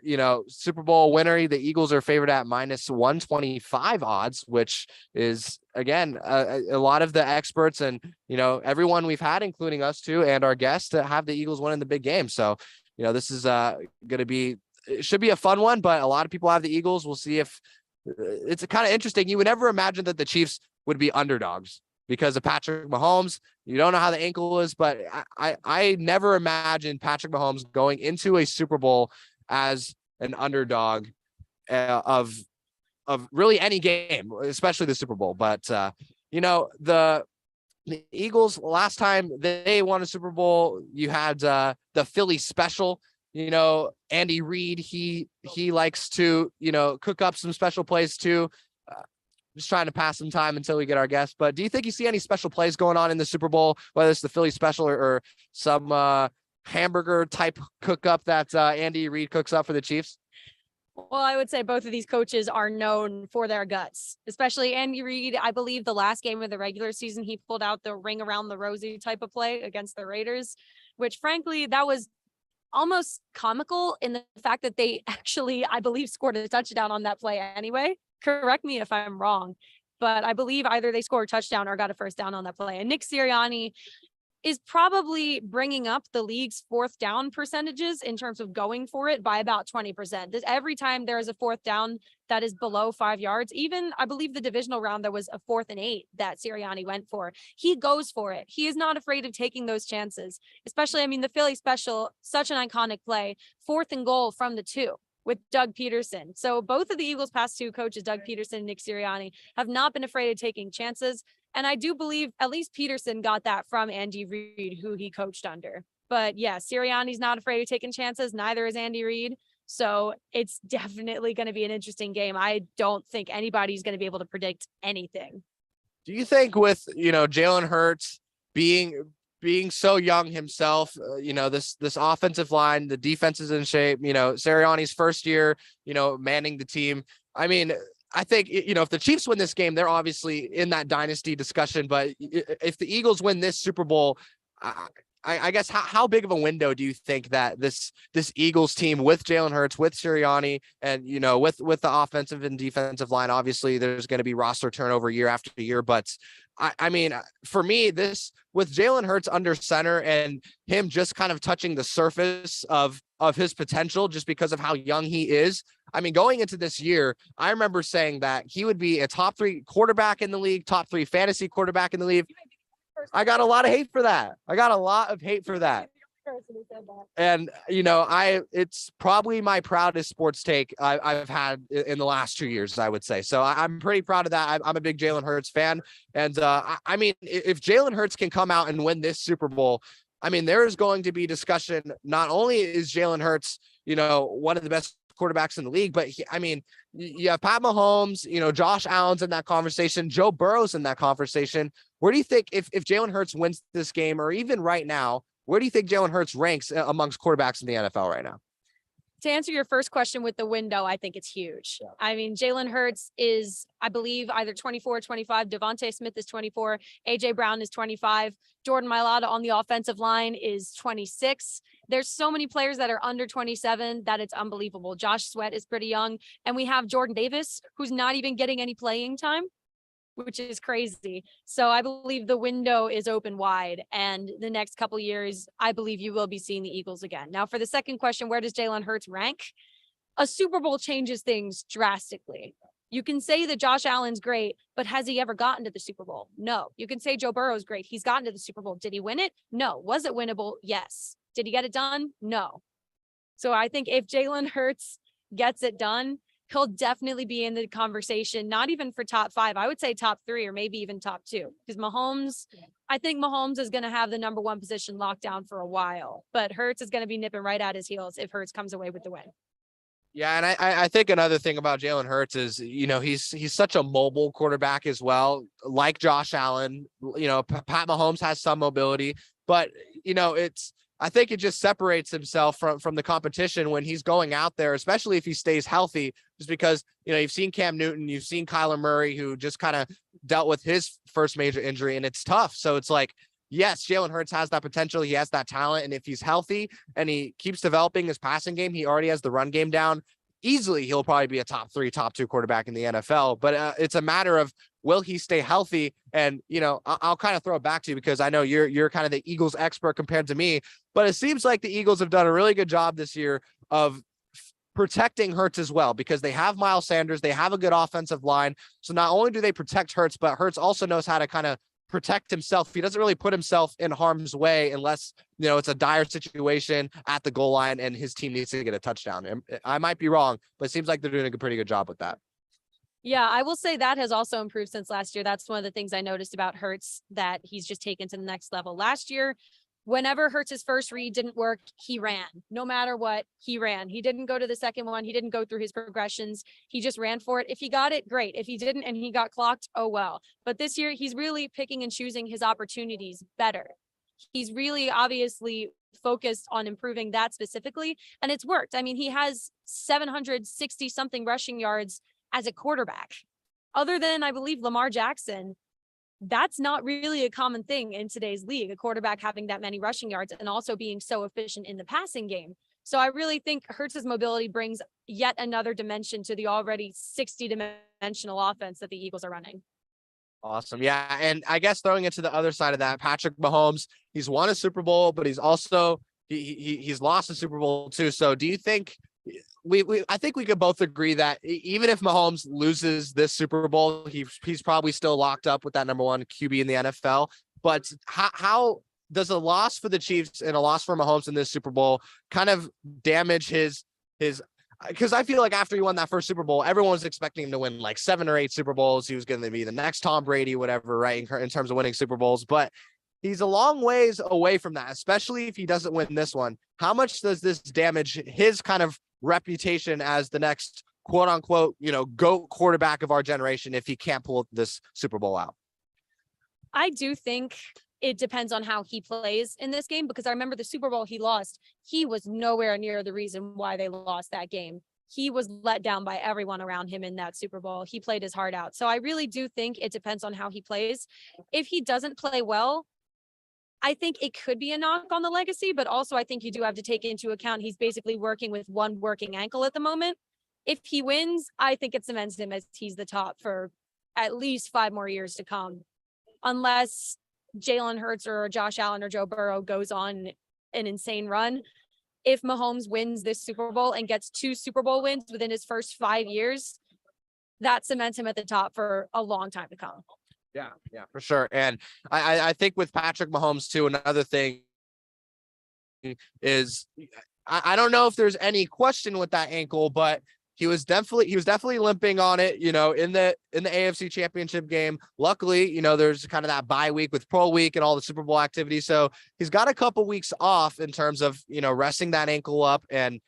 Super Bowl winner, the Eagles are favored at minus 125 odds, which is again a lot of the experts and everyone we've had, including us too, and our guests, to have the Eagles winning the big game. So this is it should be a fun one, but a lot of people have the Eagles. We'll see if it's kind of interesting. You would never imagine that the Chiefs would be underdogs because of Patrick Mahomes. You don't know how the ankle is, but I never imagined Patrick Mahomes going into a Super Bowl as an underdog of really any game, especially the Super Bowl. But the Eagles, last time they won a Super Bowl, you had the Philly special. Andy Reid, he likes to cook up some special plays too. Just trying to pass some time until we get our guest. But do you think you see any special plays going on in the Super Bowl, whether it's the Philly special or some hamburger type cook up that Andy Reid cooks up for the Chiefs? Well, I would say both of these coaches are known for their guts, especially Andy Reid. I believe the last game of the regular season, he pulled out the ring around the rosy type of play against the Raiders, which frankly, that was almost comical in the fact that they actually, I believe, scored a touchdown on that play anyway. Correct me if I'm wrong, but I believe either they scored a touchdown or got a first down on that play. And Nick Sirianni is probably bringing up the league's fourth down percentages in terms of going for it by about 20%. Every time there is a fourth down that is below 5 yards, even I believe the divisional round, there was a 4th and 8 that Sirianni went for. He goes for it. He is not afraid of taking those chances, especially, I mean, the Philly special, such an iconic play, 4th and goal from the 2. With Doug Peterson. So both of the Eagles' past two coaches, Doug Peterson and Nick Sirianni, have not been afraid of taking chances. And I do believe at least Peterson got that from Andy Reid, who he coached under. But yeah, Sirianni's not afraid of taking chances. Neither is Andy Reid. So it's definitely going to be an interesting game. I don't think anybody's going to be able to predict anything. Do you think with, Jalen Hurts being so young himself, this offensive line, the defense is in shape, Sirianni's first year, manning the team. I mean, I think, if the Chiefs win this game, they're obviously in that dynasty discussion, but if the Eagles win this Super Bowl, I guess how big of a window do you think that this Eagles team with Jalen Hurts, with Sirianni, and with the offensive and defensive line, obviously there's going to be roster turnover year after year, but I mean, for me, this with Jalen Hurts under center and him just kind of touching the surface of his potential just because of how young he is. I mean, going into this year, I remember saying that he would be a top 3 quarterback in the league, top 3 fantasy quarterback in the league. I got a lot of hate for that. And, it's probably my proudest sports take I've had in the last 2 years, I would say. So I'm pretty proud of that. I'm a big Jalen Hurts fan. And I mean, if Jalen Hurts can come out and win this Super Bowl, I mean, there is going to be discussion. Not only is Jalen Hurts, one of the best quarterbacks in the league, but you have Pat Mahomes, Josh Allen's in that conversation, Joe Burrow's in that conversation. Where do you think if Jalen Hurts wins this game, or even right now, where do you think Jalen Hurts ranks amongst quarterbacks in the NFL right now? To answer your first question with the window, I think it's huge. Yeah. I mean, Jalen Hurts is, I believe, either 24 or 25. Devontae Smith is 24. AJ Brown is 25. Jordan Mailata on the offensive line is 26. There's so many players that are under 27 that it's unbelievable. Josh Sweat is pretty young. And we have Jordan Davis, who's not even getting any playing time, which is crazy. So I believe the window is open wide, and the next couple years, I believe you will be seeing the Eagles again. Now, for the second question, where does Jalen Hurts rank? A Super Bowl changes things drastically. You can say that Josh Allen's great, but has he ever gotten to the Super Bowl? No. You can say Joe Burrow's great. He's gotten to the Super Bowl. Did he win it? No. Was it winnable? Yes. Did he get it done? No. So I think if Jalen Hurts gets it done, he'll definitely be in the conversation, not even for top 5. I would say top 3 or maybe even top 2, because I think Mahomes is going to have the number 1 position locked down for a while, but Hurts is going to be nipping right at his heels if Hurts comes away with the win. Yeah, and I think another thing about Jalen Hurts is, he's such a mobile quarterback as well, like Josh Allen. Pat Mahomes has some mobility, but I think it just separates himself from the competition when he's going out there, especially if he stays healthy, just because, you've seen Cam Newton, you've seen Kyler Murray, who just kind of dealt with his first major injury, and it's tough. So it's like, yes, Jalen Hurts has that potential. He has that talent. And if he's healthy and he keeps developing his passing game, he already has the run game down. Easily, he'll probably be a top 3, top 2 quarterback in the NFL. But it's a matter of, will he stay healthy? And, I'll kind of throw it back to you, because I know you're kind of the Eagles expert compared to me, but it seems like the Eagles have done a really good job this year of protecting Hurts as well, because they have Miles Sanders, they have a good offensive line. So not only do they protect Hurts, but Hurts also knows how to kind of protect himself. He doesn't really put himself in harm's way unless, it's a dire situation at the goal line and his team needs to get a touchdown. And I might be wrong, but it seems like they're doing a pretty good job with that. Yeah, I will say that has also improved since last year. That's one of the things I noticed about Hurts, that he's just taken to the next level. Last year, whenever Hurts' first read didn't work, he ran. No matter what, he ran. He didn't go to the second one. He didn't go through his progressions. He just ran for it. If he got it, great. If he didn't and he got clocked, oh well. But this year, he's really picking and choosing his opportunities better. He's really obviously focused on improving that specifically, and it's worked. I mean, he has 760 something rushing yards as a quarterback. Other than, I believe, Lamar Jackson, that's not really a common thing in today's league, a quarterback having that many rushing yards and also being so efficient in the passing game. So I really think Hurts' mobility brings yet another dimension to the already 60-dimensional offense that the Eagles are running. Awesome. Yeah. And I guess throwing it to the other side of that, Patrick Mahomes, he's won a Super Bowl, but he's also, he's lost a Super Bowl too. So do you think I think we could both agree that even if Mahomes loses this Super Bowl, he's probably still locked up with that number 1 QB in the NFL. But how does a loss for the Chiefs and a loss for Mahomes in this Super Bowl kind of damage his, because I feel like after he won that first Super Bowl, everyone was expecting him to win like 7 or 8 Super Bowls. He was going to be the next Tom Brady, whatever, right? In terms of winning Super Bowls, but he's a long ways away from that, especially if he doesn't win this one. How much does this damage his kind of reputation as the next quote unquote, GOAT quarterback of our generation if he can't pull this Super Bowl out? I do think it depends on how he plays in this game, because I remember the Super Bowl he lost. He was nowhere near the reason why they lost that game. He was let down by everyone around him in that Super Bowl. He played his heart out. So I really do think it depends on how he plays. If he doesn't play well, I think it could be a knock on the legacy, but also I think you do have to take into account he's basically working with one working ankle at the moment. If he wins, I think it cements him as he's the top for at least 5 more years to come, unless Jalen Hurts or Josh Allen or Joe Burrow goes on an insane run. If Mahomes wins this Super Bowl and gets 2 Super Bowl wins within his first 5 years, that cements him at the top for a long time to come. Yeah, for sure. And I think with Patrick Mahomes too, another thing is I don't know if there's any question with that ankle, but he was definitely limping on it, in the AFC Championship game. Luckily, there's kind of that bye week with Pro Week and all the Super Bowl activity. So he's got a couple weeks off in terms of, resting that ankle up, and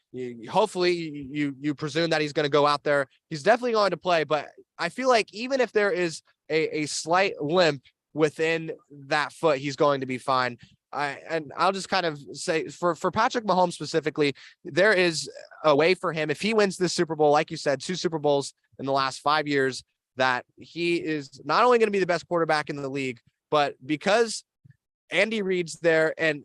hopefully you presume that he's going to go out there. He's definitely going to play, but I feel like even if there is a slight limp within that foot, he's going to be fine. And I'll just kind of say for Patrick Mahomes specifically, there is a way for him, if he wins this Super Bowl, like you said, 2 Super Bowls in the last 5 years, that he is not only going to be the best quarterback in the league, but because Andy Reid's there, and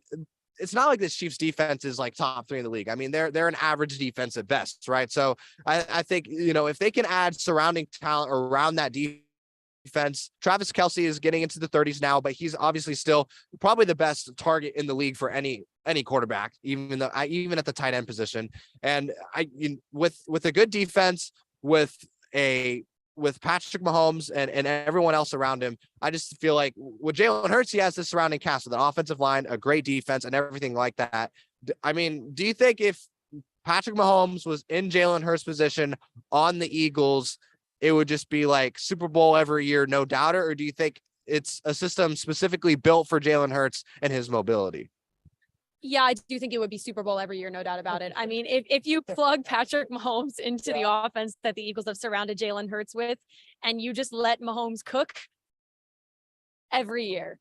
it's not like this Chiefs defense is like top 3 in the league. I mean, they're an average defense at best, right? So I think, if they can add surrounding talent around that defense, Travis Kelce is getting into the 30s now, but he's obviously still probably the best target in the league for any quarterback, even at the tight end position. And with a good defense, with Patrick Mahomes and everyone else around him, I just feel like with Jalen Hurts, he has the surrounding cast with an offensive line, a great defense, and everything like that. I mean, do you think if Patrick Mahomes was in Jalen Hurts' position on the Eagles, it would just be like Super Bowl every year, no doubter? Or do you think it's a system specifically built for Jalen Hurts and his mobility? Yeah, I do think it would be Super Bowl every year, no doubt about it. I mean, if you plug Patrick Mahomes into the offense that the Eagles have surrounded Jalen Hurts with, and you just let Mahomes cook every year,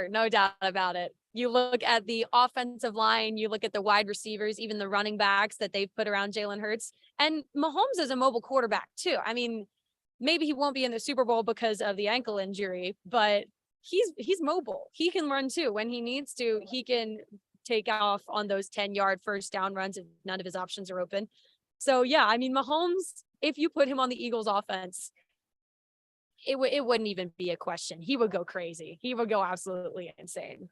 no doubt about it. You look at the offensive line, you look at the wide receivers, even the running backs that they've put around Jalen Hurts. And Mahomes is a mobile quarterback too. I mean, maybe he won't be in the Super Bowl because of the ankle injury, but he's mobile. He can run too. When he needs to, he can take off on those 10-yard first down runs if none of his options are open. So yeah, I mean, Mahomes, if you put him on the Eagles offense, it wouldn't even be a question. He would go crazy. He would go absolutely insane.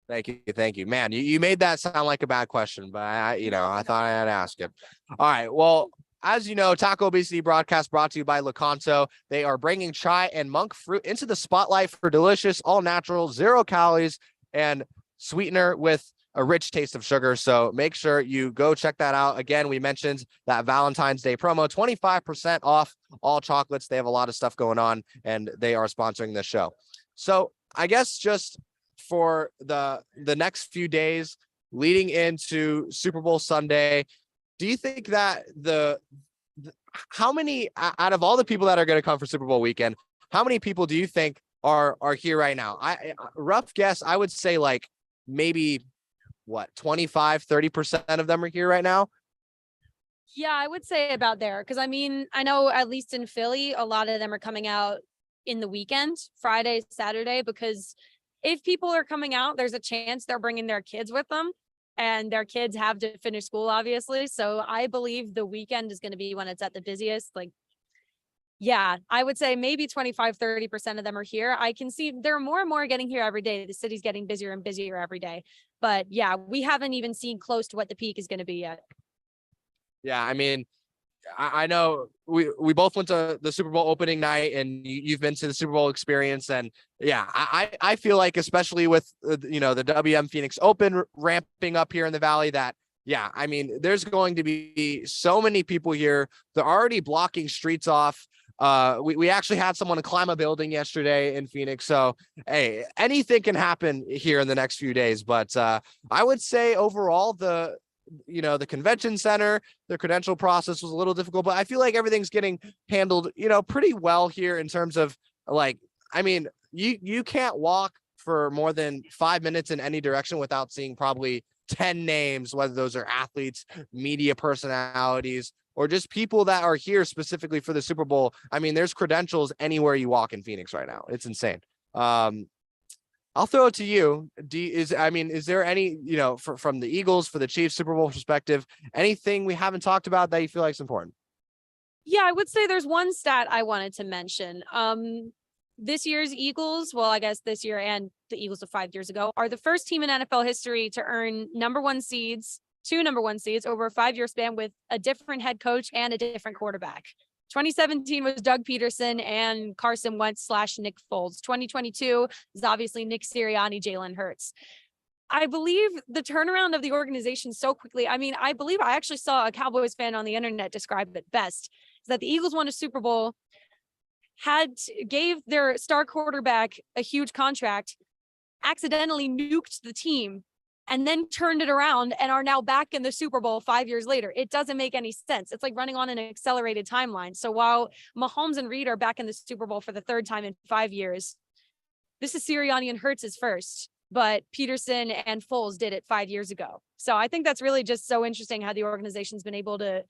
Thank you, man. You made that sound like a bad question, but I thought I had to ask it. All right. Well, as you know, Taco Obesity broadcast brought to you by Lecanto. They are bringing chai and monk fruit into the spotlight for delicious, all natural, 0 calories and sweetener with a rich taste of sugar. So make sure you go check that out. Again, we mentioned that Valentine's Day promo, 25% off all chocolates. They have a lot of stuff going on, and they are sponsoring this show. So I guess just for the next few days leading into Super Bowl Sunday, do you think that how many out of all the people that are going to come for Super Bowl weekend, how many people do you think are here right now? Rough guess, I would say like maybe 25-30% of them are here right now. Yeah, I would say about there. Because I mean, I know at least in Philly, a lot of them are coming out in the weekend, Friday, Saturday, because if people are coming out, there's a chance they're bringing their kids with them, and their kids have to finish school, obviously. So I believe the weekend is going to be when it's at the busiest. Like, yeah, I would say maybe 25-30% of them are here. I can see there are more and more getting here every day. The city's getting busier and busier every day. But yeah, we haven't even seen close to what the peak is going to be yet. Yeah, I mean, I know we both went to the Super Bowl opening night, and you've been to the Super Bowl experience. And yeah, I feel like, especially with, the WM Phoenix Open ramping up here in the Valley, that, yeah, I mean, there's going to be so many people here. They're already blocking streets off. We actually had someone climb a building yesterday in Phoenix. So, hey, anything can happen here in the next few days. But I would say overall, the convention center, the credential process was a little difficult, but I feel like everything's getting handled, pretty well here in terms of, like, I mean, you can't walk for more than 5 minutes in any direction without seeing probably 10 names, whether those are athletes, media personalities, or just people that are here specifically for the Super Bowl. I mean, there's credentials anywhere you walk in Phoenix right now. It's insane. I'll throw it to you. Is there any, from the Eagles, for the Chiefs Super Bowl perspective, anything we haven't talked about that you feel like is important? Yeah, I would say there's one stat I wanted to mention. This year's Eagles, well, I guess this year and the Eagles of 5 years ago, are the first team in NFL history to earn two number one seeds over a 5-year span with a different head coach and a different quarterback. 2017 was Doug Peterson and Carson Wentz / Nick Foles. 2022 is obviously Nick Sirianni, Jalen Hurts. I believe the turnaround of the organization so quickly. I actually saw a Cowboys fan on the internet describe it best, is that the Eagles won a Super Bowl, gave their star quarterback a huge contract, accidentally nuked the team, and then turned it around and are now back in the Super Bowl 5 years later. It doesn't make any sense. It's like running on an accelerated timeline. So while Mahomes and Reed are back in the Super Bowl for the third time in 5 years, this is Sirianni and Hurts' first, but Peterson and Foles did it 5 years ago. So I think that's really just so interesting how the organization's been able to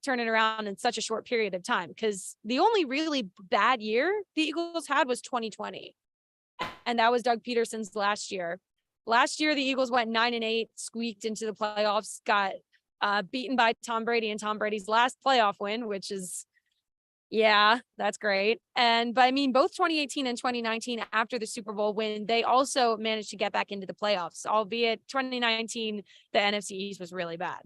turn it around in such a short period of time, because the only really bad year the Eagles had was 2020. And that was Doug Peterson's last year. Last year, the Eagles went 9-8, squeaked into the playoffs, got beaten by Tom Brady in Tom Brady's last playoff win, which is, yeah, that's great. But both 2018 and 2019, after the Super Bowl win, they also managed to get back into the playoffs, albeit 2019, the NFC East was really bad.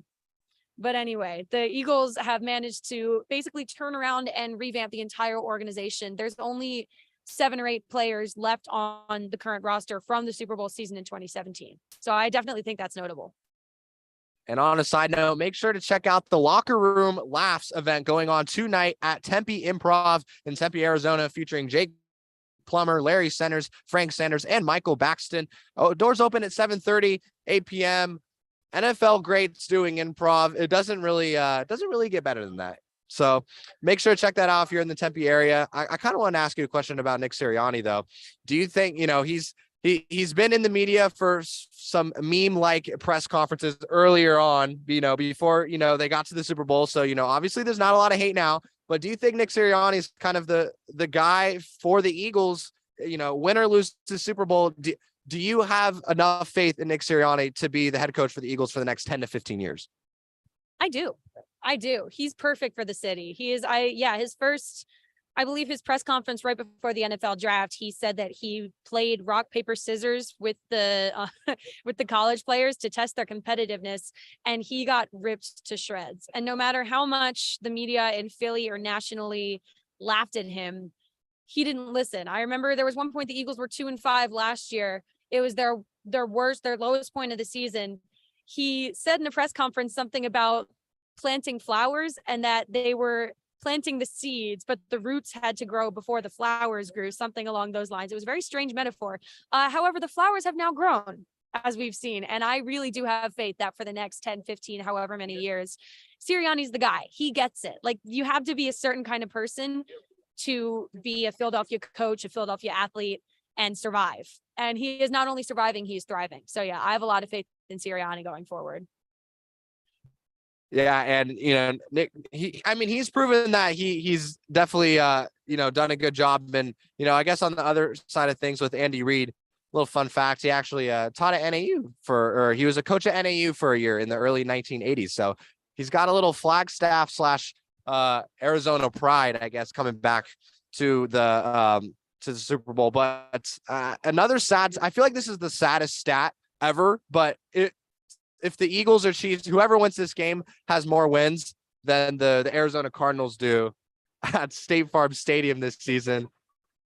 But anyway, the Eagles have managed to basically turn around and revamp the entire organization. There's only 7 or 8 players left on the current roster from the Super Bowl season in 2017. So I definitely think that's notable. And on a side note, make sure to check out the Locker Room Laughs event going on tonight at Tempe Improv in Tempe, Arizona, featuring Jake Plummer, Larry Sanders, Frank Sanders, and Michael Baxton. Doors open at 7:30, 8 p.m. NFL greats doing improv. It doesn't really get better than that. So make sure to check that out if you're in the Tempe area. I kind of want to ask you a question about Nick Sirianni, though. Do you think, he's been in the media for some meme-like press conferences earlier on, before, they got to the Super Bowl. So, obviously there's not a lot of hate now, but do you think Nick Sirianni is kind of the guy for the Eagles, win or lose the Super Bowl? Do you have enough faith in Nick Sirianni to be the head coach for the Eagles for the next 10 to 15 years? I do. He's perfect for the city. He is, I believe his press conference right before the NFL draft, he said that he played rock, paper, scissors with the with the college players to test their competitiveness, and he got ripped to shreds. And no matter how much the media in Philly or nationally laughed at him, he didn't listen. I remember there was one point the Eagles were 2-5 last year. It was their lowest point of the season. He said in a press conference something about planting flowers and that they were planting the seeds, but the roots had to grow before the flowers grew, something along those lines. It was a very strange metaphor. However, the flowers have now grown, as we've seen. And I really do have faith that for the next 10, 15, however many years, Sirianni's the guy. He gets it. Like, you have to be a certain kind of person to be a Philadelphia coach, a Philadelphia athlete, and survive. And he is not only surviving, he's thriving. So yeah, I have a lot of faith in Sirianni going forward. Yeah, and Nick, he's proven that he's definitely done a good job. And I guess on the other side of things with Andy Reid, little fun fact, he actually taught at NAU he was a coach at NAU for a year in the early 1980s. So he's got a little Flagstaff / Arizona pride, I guess, coming back to the Super Bowl. But another sad, I feel like this is the saddest stat ever, but if the Eagles or Chiefs, whoever wins this game has more wins than the Arizona Cardinals do at State Farm Stadium this season.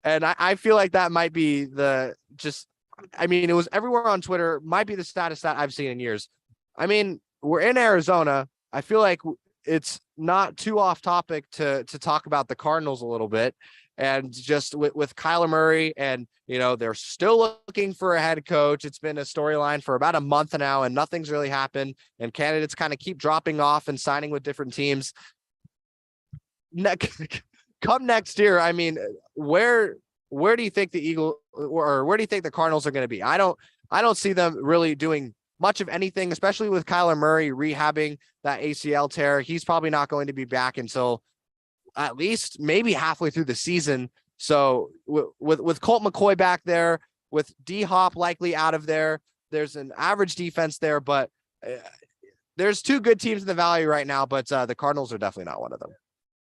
And I feel like that might be it was everywhere on Twitter, might be the saddest stat I've seen in years. We're in Arizona. I feel like it's not too off topic to talk about the Cardinals a little bit. And just with Kyler Murray, and they're still looking for a head coach. It's been a storyline for about a month now, and nothing's really happened. And candidates kind of keep dropping off and signing with different teams. Come next year, where do you think the Eagles or where do you think the Cardinals are going to be? I don't see them really doing much of anything, especially with Kyler Murray rehabbing that ACL tear. He's probably not going to be back until at least maybe halfway through the season. So with Colt McCoy back there, with D-Hop likely out of there. There's an average defense there, but there's two good teams in the Valley right now, but the Cardinals are definitely not one of them.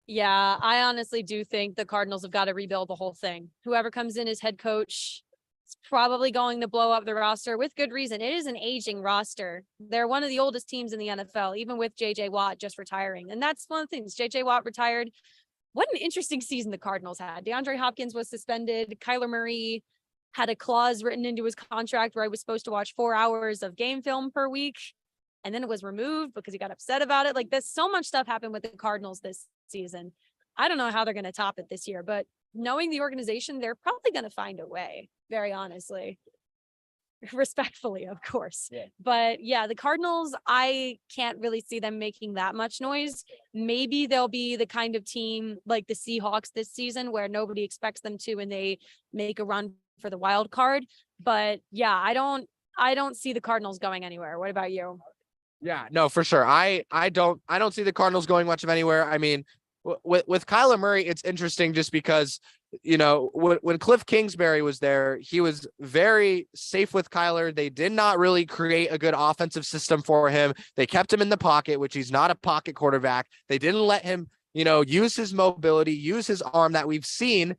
Yeah, I honestly do think the Cardinals have got to rebuild the whole thing. Whoever comes in as head coach is probably going to blow up the roster with good reason. It is an aging roster. They're one of the oldest teams in the NFL, even with JJ Watt just retiring. And that's one of the things. JJ Watt retired. What an interesting season the Cardinals had. DeAndre Hopkins was suspended. Kyler Murray had a clause written into his contract where I was supposed to watch 4 hours of game film per week. And then it was removed because he got upset about it. Like, there's so much stuff happened with the Cardinals this season. I don't know how they're going to top it this year, but knowing the organization, they're probably going to find a way, very honestly. Respectfully, of course. Yeah. But yeah, the Cardinals, I can't really see them making that much noise. Maybe they'll be the kind of team like the Seahawks this season where nobody expects them to and they make a run for the wild card. But yeah, I don't see the Cardinals going anywhere. What about you? Yeah, no, for sure. I don't see the Cardinals going much of anywhere. I mean, with Kyler Murray, it's interesting just because, you know, when Cliff Kingsbury was there, he was very safe with Kyler. They did not really create a good offensive system for him. They kept him in the pocket, which he's not a pocket quarterback. They didn't let him, you know, use his mobility, use his arm that we've seen.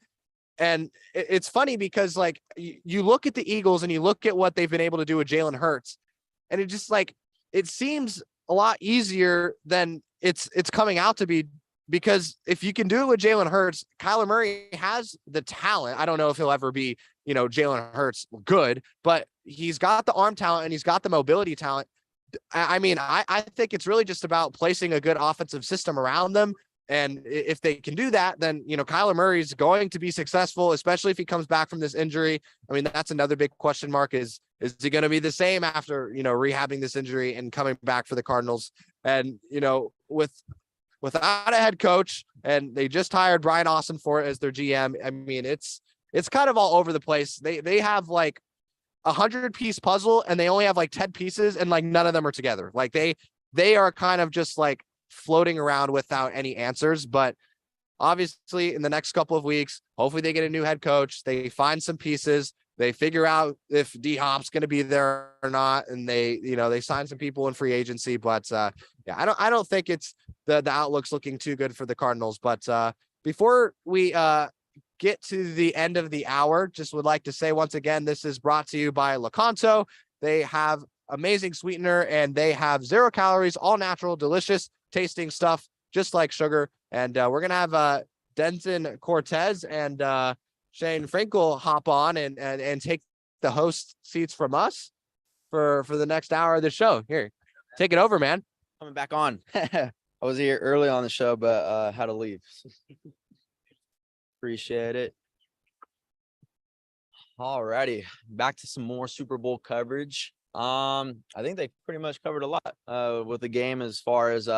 And it's funny because, like, you look at the Eagles and you look at what they've been able to do with Jalen Hurts, and it just, like, it seems a lot easier than it's coming out to be, because if you can do it with Jalen Hurts, Kyler Murray has the talent. I don't know if he'll ever be, you know, Jalen Hurts good, but he's got the arm talent and he's got the mobility talent. I mean, I think it's really just about placing a good offensive system around them. And if they can do that, then, you know, Kyler Murray is going to be successful, especially if he comes back from this injury. I mean, that's another big question mark is he going to be the same after, you know, rehabbing this injury and coming back for the Cardinals? And, you know, without a head coach, and they just hired Brian Austin for it as their GM. I mean, it's kind of all over the place. They have like 100-piece puzzle and they only have like 10 pieces and like none of them are together. Like they are kind of just like floating around without any answers. But obviously in the next couple of weeks, hopefully they get a new head coach. They find some pieces. They figure out if D-Hop's going to be there or not. And they sign some people in free agency, but yeah, I don't think it's the outlook's looking too good for the Cardinals. But before we get to the end of the hour, just would like to say once again, this is brought to you by Lakanto. They have amazing sweetener and they have 0 calories, all natural, delicious tasting stuff, just like sugar. And we're going to have Denton Cortez and Shane Frankel hop on and take the host seats from us for the next hour of the show. Here, take it over, man. Coming back on. I was here early on the show, but had to leave. Appreciate it. All righty, back to some more Super Bowl coverage. I think they pretty much covered a lot with the game as far as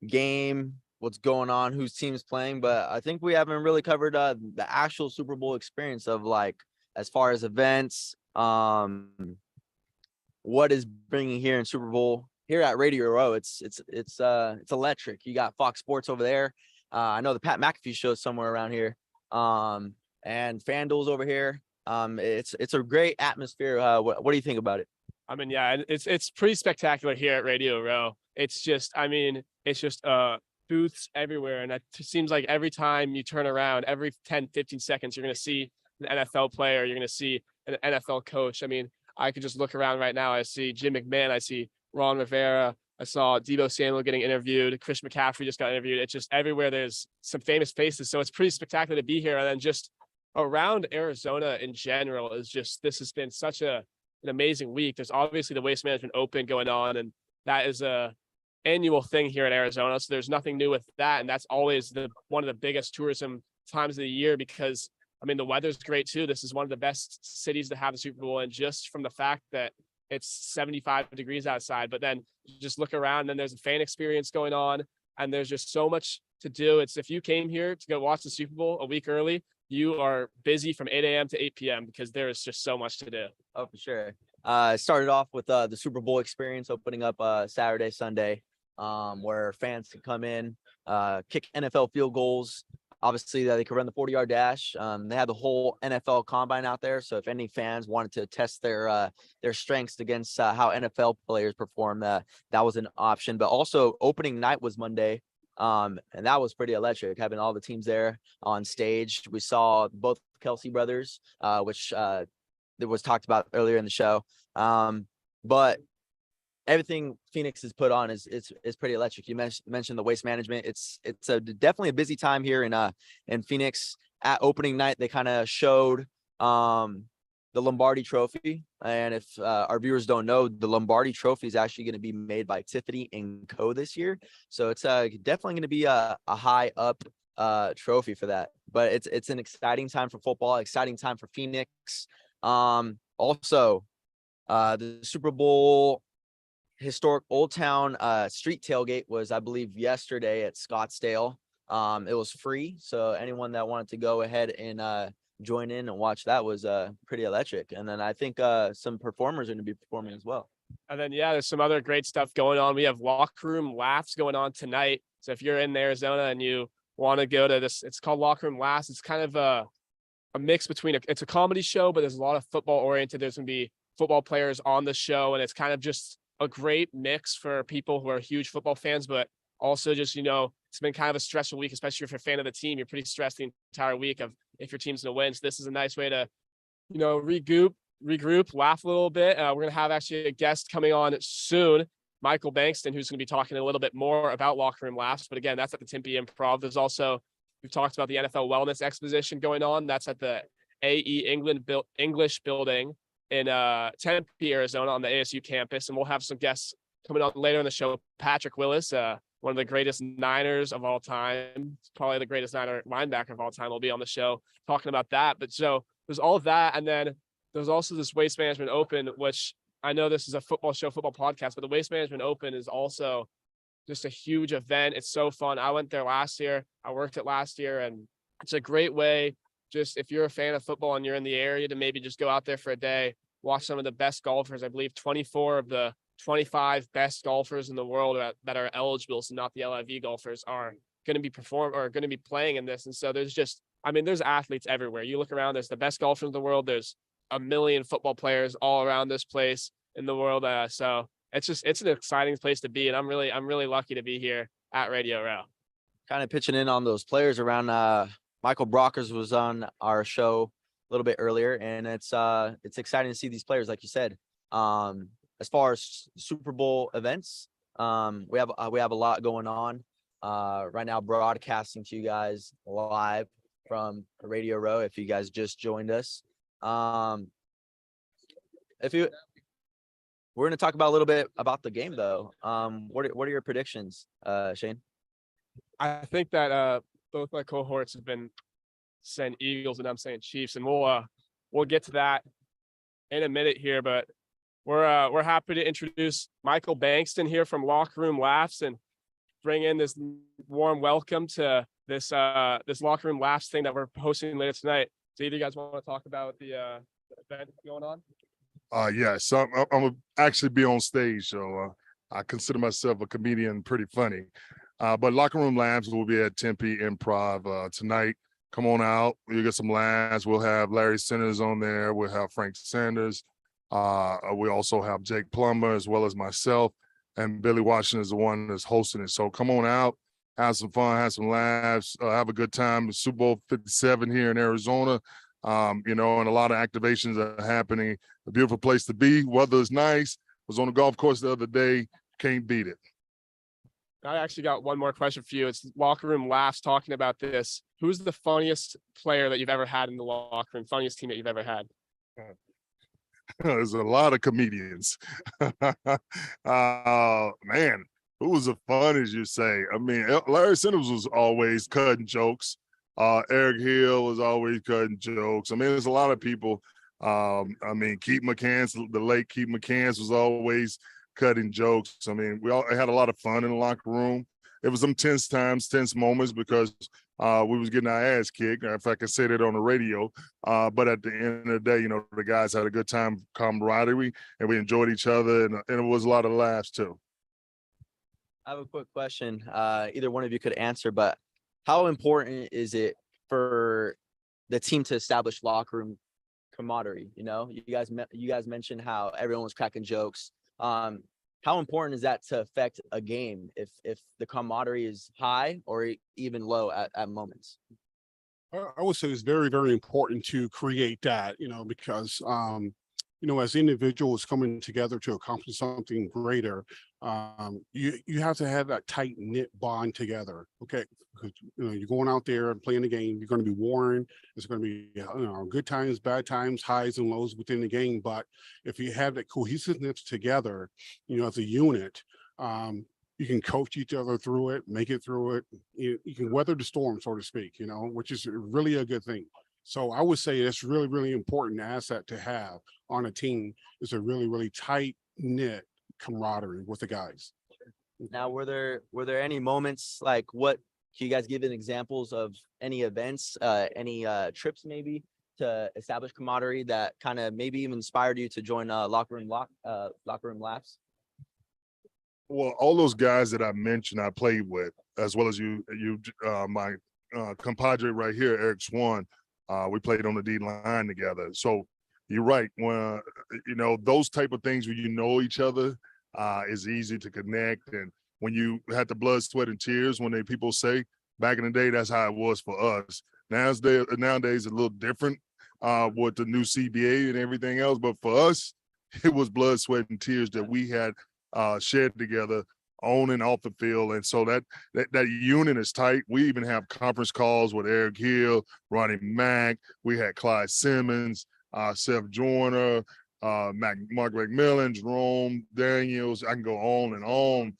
game, what's going on, whose team's playing, but I think we haven't really covered the actual Super Bowl experience of, like, as far as events, what is bringing here in Super Bowl here at Radio Row. It's electric. You got Fox Sports over there. I know the Pat McAfee show is somewhere around here. And FanDuel's over here. It's a great atmosphere. What do you think about it? I mean, yeah, it's pretty spectacular here at Radio Row. It's just booths everywhere. And it seems like every time you turn around, every 10, 15 seconds, you're going to see an NFL player. You're going to see an NFL coach. I mean, I could just look around right now. I see Jim McMahon. I see Ron Rivera. I saw Deebo Samuel getting interviewed. Chris McCaffrey just got interviewed. It's just everywhere. There's some famous faces. So it's pretty spectacular to be here. And then just around Arizona in general this has been such an amazing week. There's obviously the Waste Management Open going on, and that is a annual thing here in Arizona. So there's nothing new with that. And that's always one of the biggest tourism times of the year because, I mean, the weather's great too. This is one of the best cities to have the Super Bowl. And just from the fact that it's 75 degrees outside, but then you just look around and then there's a fan experience going on and there's just so much to do. It's if you came here to go watch the Super Bowl a week early, you are busy from 8 a.m. to 8 p.m. because there is just so much to do. Oh, for sure. Started off with the Super Bowl experience opening up Saturday, Sunday, where fans can come in, kick NFL field goals. obviously they could run the 40-yard dash. They had the whole NFL combine out there. So if any fans wanted to test their strengths against how NFL players perform, that was an option. But also opening night was Monday. And that was pretty electric, having all the teams there on stage. We saw both Kelsey brothers, which that was talked about earlier in the show. But everything Phoenix has put on is pretty electric. You mentioned the waste management. It's definitely a busy time here in Phoenix. At opening night, they kind of showed the Lombardi Trophy. And if our viewers don't know, the Lombardi Trophy is actually going to be made by Tiffany & Co. this year. So it's definitely going to be a high up trophy for that. But it's an exciting time for football, exciting time for Phoenix. Also, the Super Bowl historic Old Town street tailgate was, I believe, yesterday at Scottsdale. It was free, so anyone that wanted to go ahead and join in and watch that was pretty electric. And then I think some performers are going to be performing as well. And then, yeah, there's some other great stuff going on. We have Locker Room Laughs going on tonight. So if you're in Arizona and you want to go to this, it's called Locker Room Laughs. It's kind of a mix between it's a comedy show, but there's a lot of football oriented. There's going to be football players on the show, and it's kind of just a great mix for people who are huge football fans, but also just, it's been kind of a stressful week, especially if you're a fan of the team. You're pretty stressed the entire week of if your team's going to win. So this is a nice way to, regroup, laugh a little bit. We're going to have actually a guest coming on soon, Michael Bankston, who's going to be talking a little bit more about Locker Room Laughs. But again, that's at the Tempe Improv. There's also, we've talked about the NFL Wellness Exposition going on. That's at the AE English building in Tempe, Arizona, on the ASU campus. And we'll have some guests coming on later in the show. Patrick Willis, one of the greatest Niners of all time, probably the greatest Niner linebacker of all time, will be on the show talking about that. But so there's all of that. And then there's also this Waste Management Open, which I know this is a football show, football podcast, but the Waste Management Open is also just a huge event. It's so fun. I went there last year. I worked it last year, and it's a great way, just if you're a fan of football and you're in the area, to maybe just go out there for a day, watch some of the best golfers. I believe 24 of the 25 best golfers in the world that are eligible, so not the LIV golfers, are going to be going to be playing in this. And so there's there's athletes everywhere. You look around, there's the best golfers in the world. There's a million football players all around this place in the world. So it's an exciting place to be. And I'm really lucky to be here at Radio Row. Kind of pitching in on those players around, Michael Brockers was on our show a little bit earlier, and it's exciting to see these players, like you said. As far as Super Bowl events, we have a lot going on right now, broadcasting to you guys live from Radio Row. If you guys just joined us, we're going to talk about a little bit about the game, though. What are your predictions, Shane? I think that both my cohorts have been saying Eagles and I'm saying Chiefs, and we'll get to that in a minute here. But we're happy to introduce Michael Bankston here from Locker Room Laughs and bring in this warm welcome to this Locker Room Laughs thing that we're hosting later tonight. So either you guys want to talk about the event going on? Yeah, so I'm gonna actually be on stage, so I consider myself a comedian, pretty funny. But Locker Room Laughs will be at Tempe Improv tonight. Come on out. You'll get some laughs. We'll have Larry Sanders on there. We'll have Frank Sanders. We also have Jake Plummer, as well as myself. And Billy Washington is the one that's hosting it. So come on out, have some fun, have some laughs, have a good time. The Super Bowl 57 here in Arizona, and a lot of activations are happening. A beautiful place to be. Weather is nice. Was on the golf course the other day. Can't beat it. I actually got one more question for you. It's Locker Room Laughs talking about this. Who's the funniest player that you've ever had in the locker room? Funniest team that you've ever had? There's a lot of comedians. Man, who was the funniest, you say? I mean, Larry Sanders was always cutting jokes. Eric Hill was always cutting jokes. I mean, there's a lot of people. Keith McCants, the late Keith McCants, was always cutting jokes. I mean, we all had a lot of fun in the locker room. It was some tense moments because we was getting our ass kicked, if I can say that on the radio. But at the end of the day, the guys had a good time, camaraderie, and we enjoyed each other, and it was a lot of laughs too. I have a quick question. Either one of you could answer, but how important is it for the team to establish locker room camaraderie? You know, you guys mentioned how everyone was cracking jokes. How important is that to affect a game if the camaraderie is high or even low at moments? I would say it's very, very important to create that, because, as individuals coming together to accomplish something greater, you have to have that tight knit bond together. Okay. Because, you're going out there and playing the game, you're going to be worn. It's going to be, good times, bad times, highs and lows within the game. But if you have that cohesiveness together, as a unit, you can coach each other through it, make it through it. You can weather the storm, so to speak, which is really a good thing. So I would say it's really, really important asset to have on a team is a really, really tight knit camaraderie with the guys. Now, were there any moments like what can you guys give an examples of any events, any trips maybe to establish camaraderie that kind of maybe even inspired you to join locker room laughs? Well, all those guys that I mentioned, I played with, as well as my compadre right here, Eric Swan. We played on the D line together. So you're right. When those type of things where you know each other is easy to connect. And when you had the blood, sweat, and tears, when people say back in the day, that's how it was for us. Nowadays, it's a little different with the new CBA and everything else. But for us, it was blood, sweat, and tears that we had shared together on and off the field. And so that unit is tight. We even have conference calls with Eric Hill, Ronnie Mack. We had Clyde Simmons, Seth Joyner, Mark McMillan, Jerome Daniels. I can go on and on.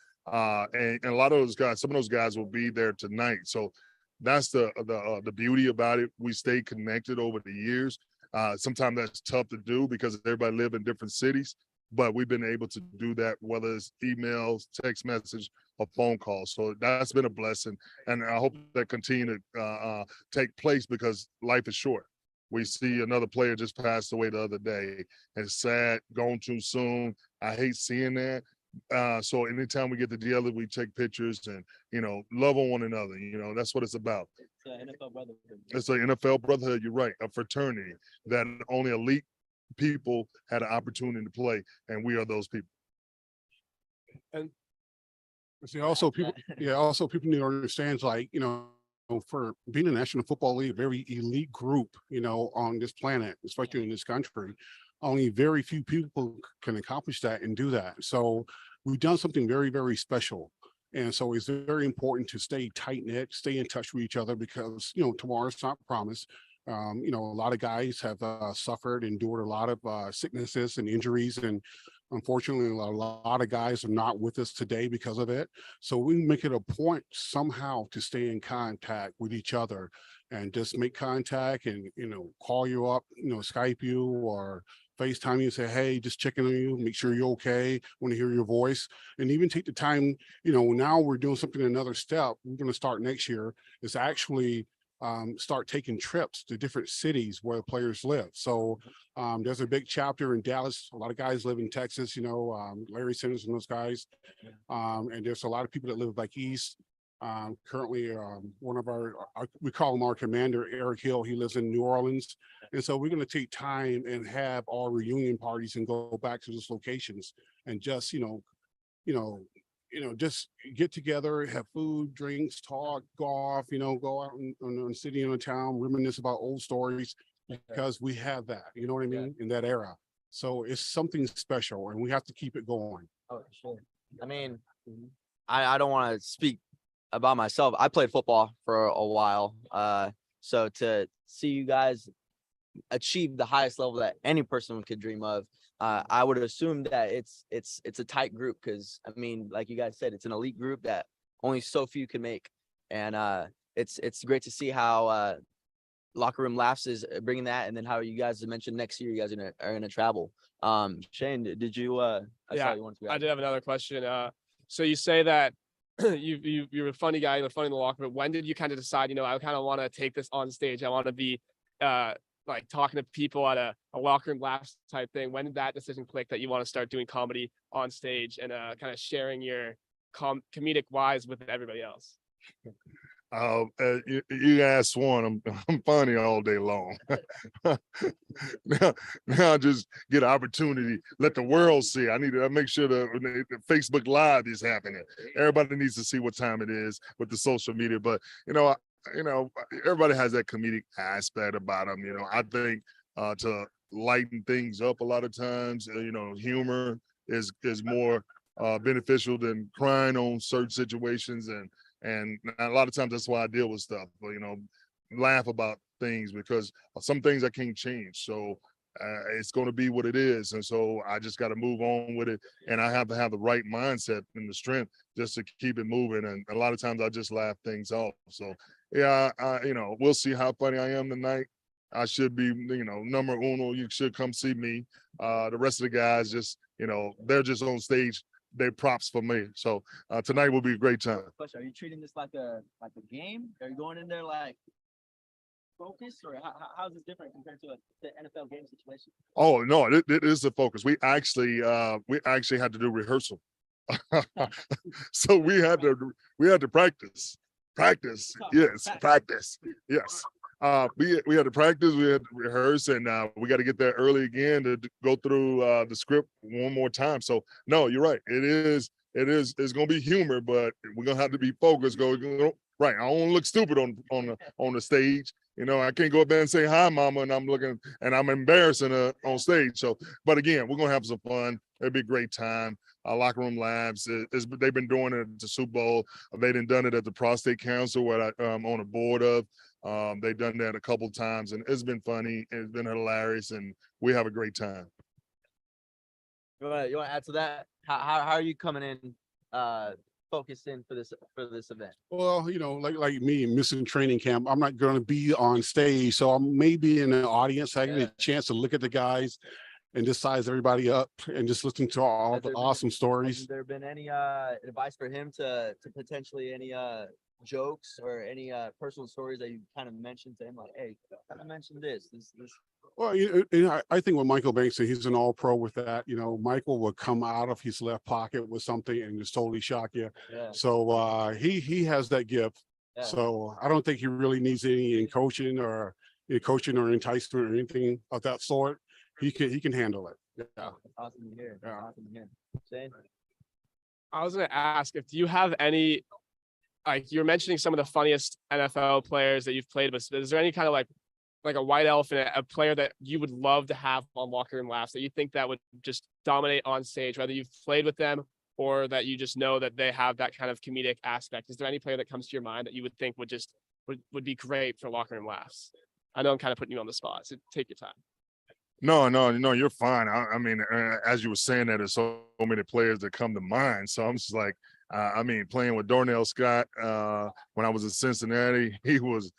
And a lot of those guys, some of those guys will be there tonight. So that's the beauty about it. We stay connected over the years. Sometimes that's tough to do because everybody live in different cities. But we've been able to do that, whether it's emails, text message, or phone calls. So that's been a blessing. And I hope that continue to take place because life is short. We see another player just passed away the other day. And it's sad, gone too soon. I hate seeing that. So anytime we get together, we take pictures and, love on one another. That's what it's about. It's an NFL brotherhood. It's an NFL brotherhood. You're right. A fraternity that only elite people had an opportunity to play, and we are those people. And see, also people need to understand, for being a National Football League, a very elite group, on this planet, especially in this country, only very few people can accomplish that and do that. So we've done something very, very special. And so it's very important to stay tight knit, stay in touch with each other because, tomorrow's not promised. A lot of guys have suffered, endured a lot of sicknesses and injuries. And unfortunately, a lot of guys are not with us today because of it. So we make it a point somehow to stay in contact with each other and just make contact and, call you up, Skype you or FaceTime you and say, hey, just checking on you, make sure you're okay, want to hear your voice. And even take the time, now we're doing something, another step we're going to start next year is actually start taking trips to different cities where the players live. So there's a big chapter in Dallas. A lot of guys live in Texas, Larry Simmons and those guys. And there's a lot of people that live back east. Currently, one of we call him our commander, Eric Hill. He lives in New Orleans. And so we're going to take time and have our reunion parties and go back to those locations and just, just get together, have food, drinks, talk, golf, go out in the city and the town, reminisce about old stories because we have that, you know what I mean, in that era. So it's something special and we have to keep it going. Oh, sure. I mean, I don't want to speak about myself. I played football for a while. So to see you guys achieve the highest level that any person could dream of, I would assume that it's a tight group because I mean, like you guys said, it's an elite group that only so few can make, and it's great to see how Locker Room Laughs is bringing that, and then how you guys mentioned next year you guys are gonna travel. Shane, did you? I did have another question. So you say that you're a funny guy, you're funny in the locker room. When did you kind of decide, I kind of want to take this on stage? I want to be like talking to people at a locker room laughs type thing. When did that decision click that you want to start doing comedy on stage and kind of sharing your comedic wise with everybody else? You asked one, I'm funny all day long. now I just get an opportunity, let the world see. I need to make sure the Facebook Live is happening. Everybody needs to see what time it is with the social media. But everybody has that comedic aspect about them. I think to lighten things up a lot of times, humor is more beneficial than crying on certain situations, and a lot of times that's why I deal with stuff, but laugh about things because some things I can't change. So it's going to be what it is. And so I just got to move on with it. And I have to have the right mindset and the strength just to keep it moving. And a lot of times I just laugh things off. So yeah, we'll see how funny I am tonight. I should be, number uno. You should come see me. The rest of the guys just, they're just on stage. They're props for me. So tonight will be a great time. Question: are you treating this like a game? Are you going in there like focus, or how is this different compared to the NFL game situation? Oh no, it is a focus. We actually had to do rehearsal. So we had to practice. Yes. We had to practice, we had to rehearse, and we got to get there early again to go through the script one more time. So no, you're right. It's gonna be humor, but we're gonna have to be focused. Right. I don't want to look stupid on the stage. I can't go up there and say hi, mama, and I'm embarrassing her on stage. So, but again, we're gonna have some fun. It'll be a great time. Locker room labs. They've been doing it at the Super Bowl. They done it at the Prostate Council, where I'm on a board of. They've done that a couple of times, and it's been funny. It's been hilarious, and we have a great time. You want to add to that? How are you coming in focused in for this event? Well, like me missing training camp, I'm not going to be on stage, so I'm maybe in the audience. I get a chance to look at the guys and just size everybody up and just listen to all the awesome stories. Has there been any advice for him to potentially any jokes or any personal stories that you kind of mentioned to him, like, hey, I mentioned this. Well, I think with Michael Banks, he's an all-pro with that. Michael will come out of his left pocket with something and just totally shock you. Yeah. So he has that gift. Yeah. So I don't think he really needs any coaching or enticement or anything of that sort. He can handle it. Yeah. That's awesome to hear. Yeah. Awesome to hear. Shane? I was going to ask if you have any, like you're mentioning some of the funniest NFL players that you've played with. Is there any kind of like a white elephant, a player that you would love to have on Locker Room Laughs that you think that would just dominate on stage, whether you've played with them or that you just know that they have that kind of comedic aspect? Is there any player that comes to your mind that you would think would be great for Locker Room Laughs? I know I'm kind of putting you on the spot, so take your time. No, you're fine. I mean, as you were saying that, there's so many players that come to mind. So I'm just like, playing with Darnell Scott when I was in Cincinnati, he was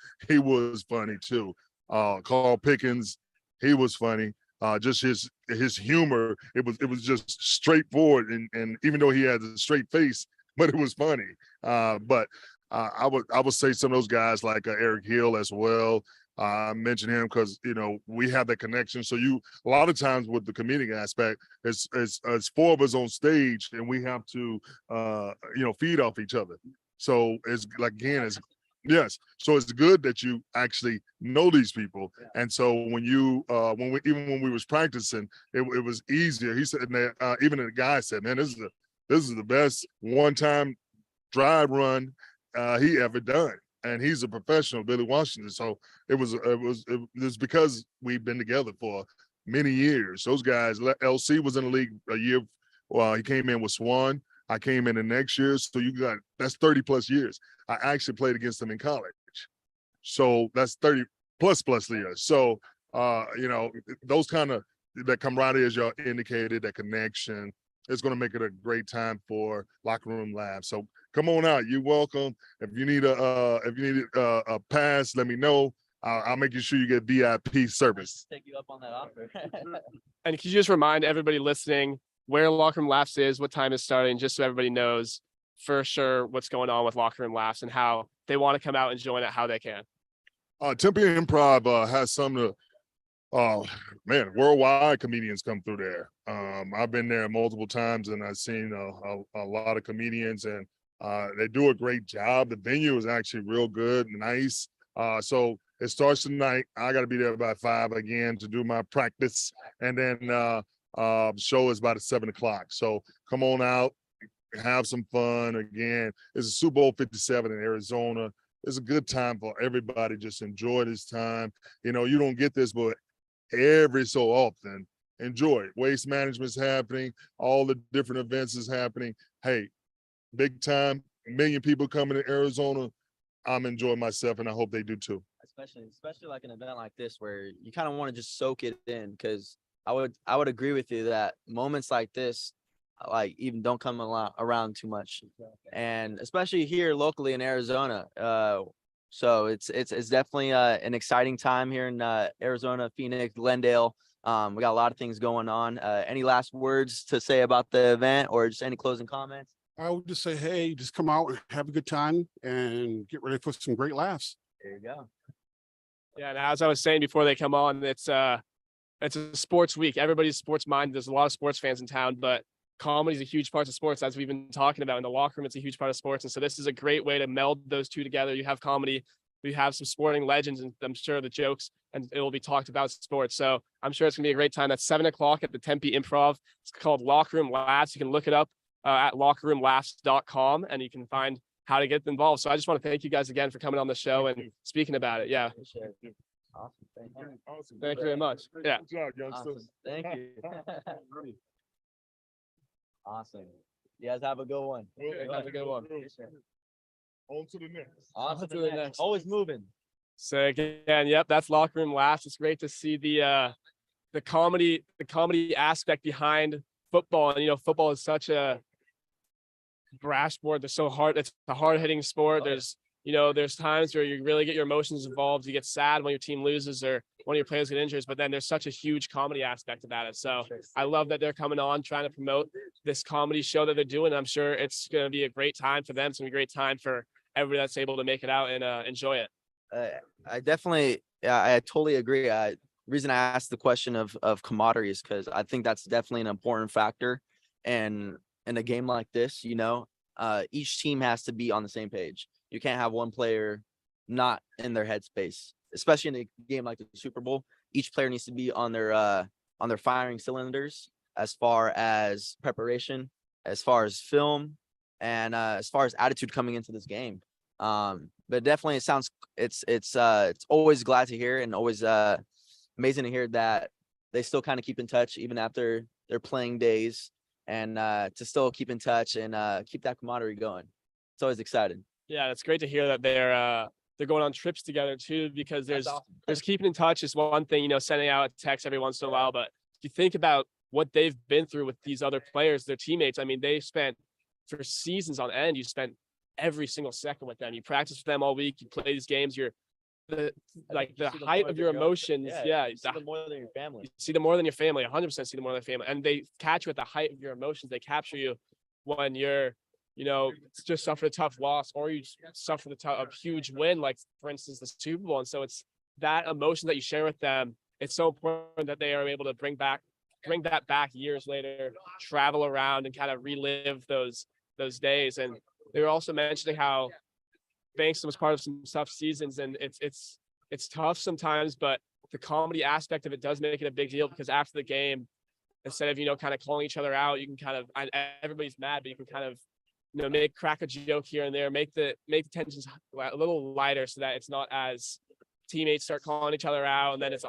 funny too. Carl Pickens, he was funny. Just his humor, it was just straightforward, and even though he had a straight face, but it was funny. But I would say some of those guys like Eric Hill as well. I mention him because we have that connection. So a lot of times with the comedic aspect, it's four of us on stage, and we have to feed off each other. So it's like, again, yes. So it's good that you actually know these people. And so when we was practicing, it was easier. He said, even the guy said, man, this is the best one-time drive run he ever done. And he's a professional, Billy Washington. So it was because we've been together for many years. Those guys, LC was in the league a year. Well, he came in with Swan. I came in the next year. So that's 30 plus years. I actually played against them in college. So that's 30 plus years. So, those kind of, that camaraderie, as y'all indicated, that connection, is going to make it a great time for Locker Room Labs. So come on out. You're welcome. If you need a pass, let me know. I'll make sure you get VIP service. Take you up on that offer. And can you just remind everybody listening where Locker Room Laughs is, what time it's starting, just so everybody knows for sure what's going on with Locker Room Laughs and how they want to come out and join it, how they can. Tempe Improv has some of the worldwide comedians come through there. I've been there multiple times, and I've seen a lot of comedians, and They do a great job. The venue is actually real good, nice. So it starts tonight. I got to be there by 5 again to do my practice, and then show is about at 7 o'clock. So come on out, have some fun. Again, it's a Super Bowl 57 in Arizona. It's a good time for everybody. Just enjoy this time. You know, you don't get this, but every so often, enjoy it. Waste management's happening. All the different events is happening. Hey, big time. 1 million people coming to Arizona. I'm enjoying myself, and I hope they do too. Especially like an event like this where you kind of want to just soak it in, because I would agree with you that moments like this, like, even don't come around too much, and especially here locally in Arizona. So it's definitely an exciting time here in Arizona, Phoenix, Glendale. We got a lot of things going on. Any last words to say about the event, or just any closing comments? I would just say, hey, just come out and have a good time and get ready for some great laughs. There you go. Yeah, and as I was saying before they come on, it's a sports week. Everybody's sports minded. There's a lot of sports fans in town, but comedy is a huge part of sports, as we've been talking about. In the locker room, it's a huge part of sports. And so this is a great way to meld those two together. You have comedy, we have some sporting legends, and I'm sure the jokes, and it will be talked about sports. So I'm sure it's gonna be a great time. That's 7 o'clock at the Tempe Improv. It's called Locker Room Laughs. You can look it up at lockerroomlaughs.com, and you can find how to get involved. So I just want to thank you guys again for coming on the show and speaking about it. Yeah. Awesome. Thank you. Awesome. Thank you very much. Yeah. Good job, youngsters. Awesome. Thank you. Awesome. You guys have a good one. Have a good one. On to the next. Awesome. to the next. Always moving. So again, yep, that's Locker Room Laughs. It's great to see the comedy aspect behind football. And, you know, football is such a brash sport. They're so hard. It's a hard hitting sport. There's times where you really get your emotions involved. You get sad when your team loses or one of your players get injured, but then there's such a huge comedy aspect about it. So I love that they're coming on, trying to promote this comedy show that they're doing. I'm sure it's going to be a great time for them. It's going to be a great time for everybody that's able to make it out and enjoy it. I totally agree. Reason I asked the question of camaraderie is because I think that's definitely an important factor. And in a game like this, each team has to be on the same page. You can't have one player not in their headspace, especially in a game like the Super Bowl. Each player needs to be on their firing cylinders as far as preparation, as far as film, and as far as attitude coming into this game. But definitely it's always glad to hear, and always amazing to hear that they still kind of keep in touch even after their playing days, and to still keep in touch and keep that camaraderie going. It's always exciting. Yeah, it's great to hear that they're going on trips together too, because there's keeping in touch is one thing, sending out a text every once in a while. But if you think about what they've been through with these other players, their teammates, I mean, they spent for seasons on end. You spent every single second with them. You practice with them all week. You play these games. You're the height of your emotions. Yeah, you see them more than your family. You see them more than your family. 100% see them more than family. And they catch you at the height of your emotions. They capture you when you're, just suffer a tough loss, or you suffer a huge win, like for instance the Super Bowl. And so it's that emotion that you share with them. It's so important that they are able to bring that back years later, travel around and kind of relive those days. And they were also mentioning how Bankston was part of some tough seasons, and it's tough sometimes, but the comedy aspect of it does make it a big deal, because after the game, instead of kind of calling each other out, you can kind of, everybody's mad, but you can kind of crack a joke here and there, make the tensions a little lighter, so that it's not as teammates start calling each other out, and then it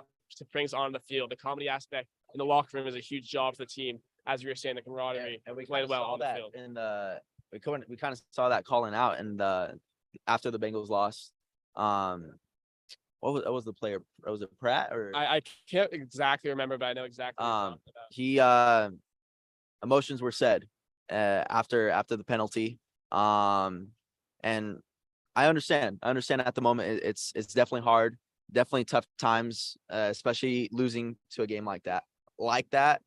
brings on the field. The comedy aspect in the locker room is a huge job for the team, as we were saying, the camaraderie, and we played well on the field. And we kind of saw that calling out, and after the Bengals lost, what was the player? Was it Pratt or? I can't exactly remember, but I know exactly what you're talking about. Emotions were said after the penalty, and I understand at the moment it's definitely hard, definitely tough times, especially losing to a game like that.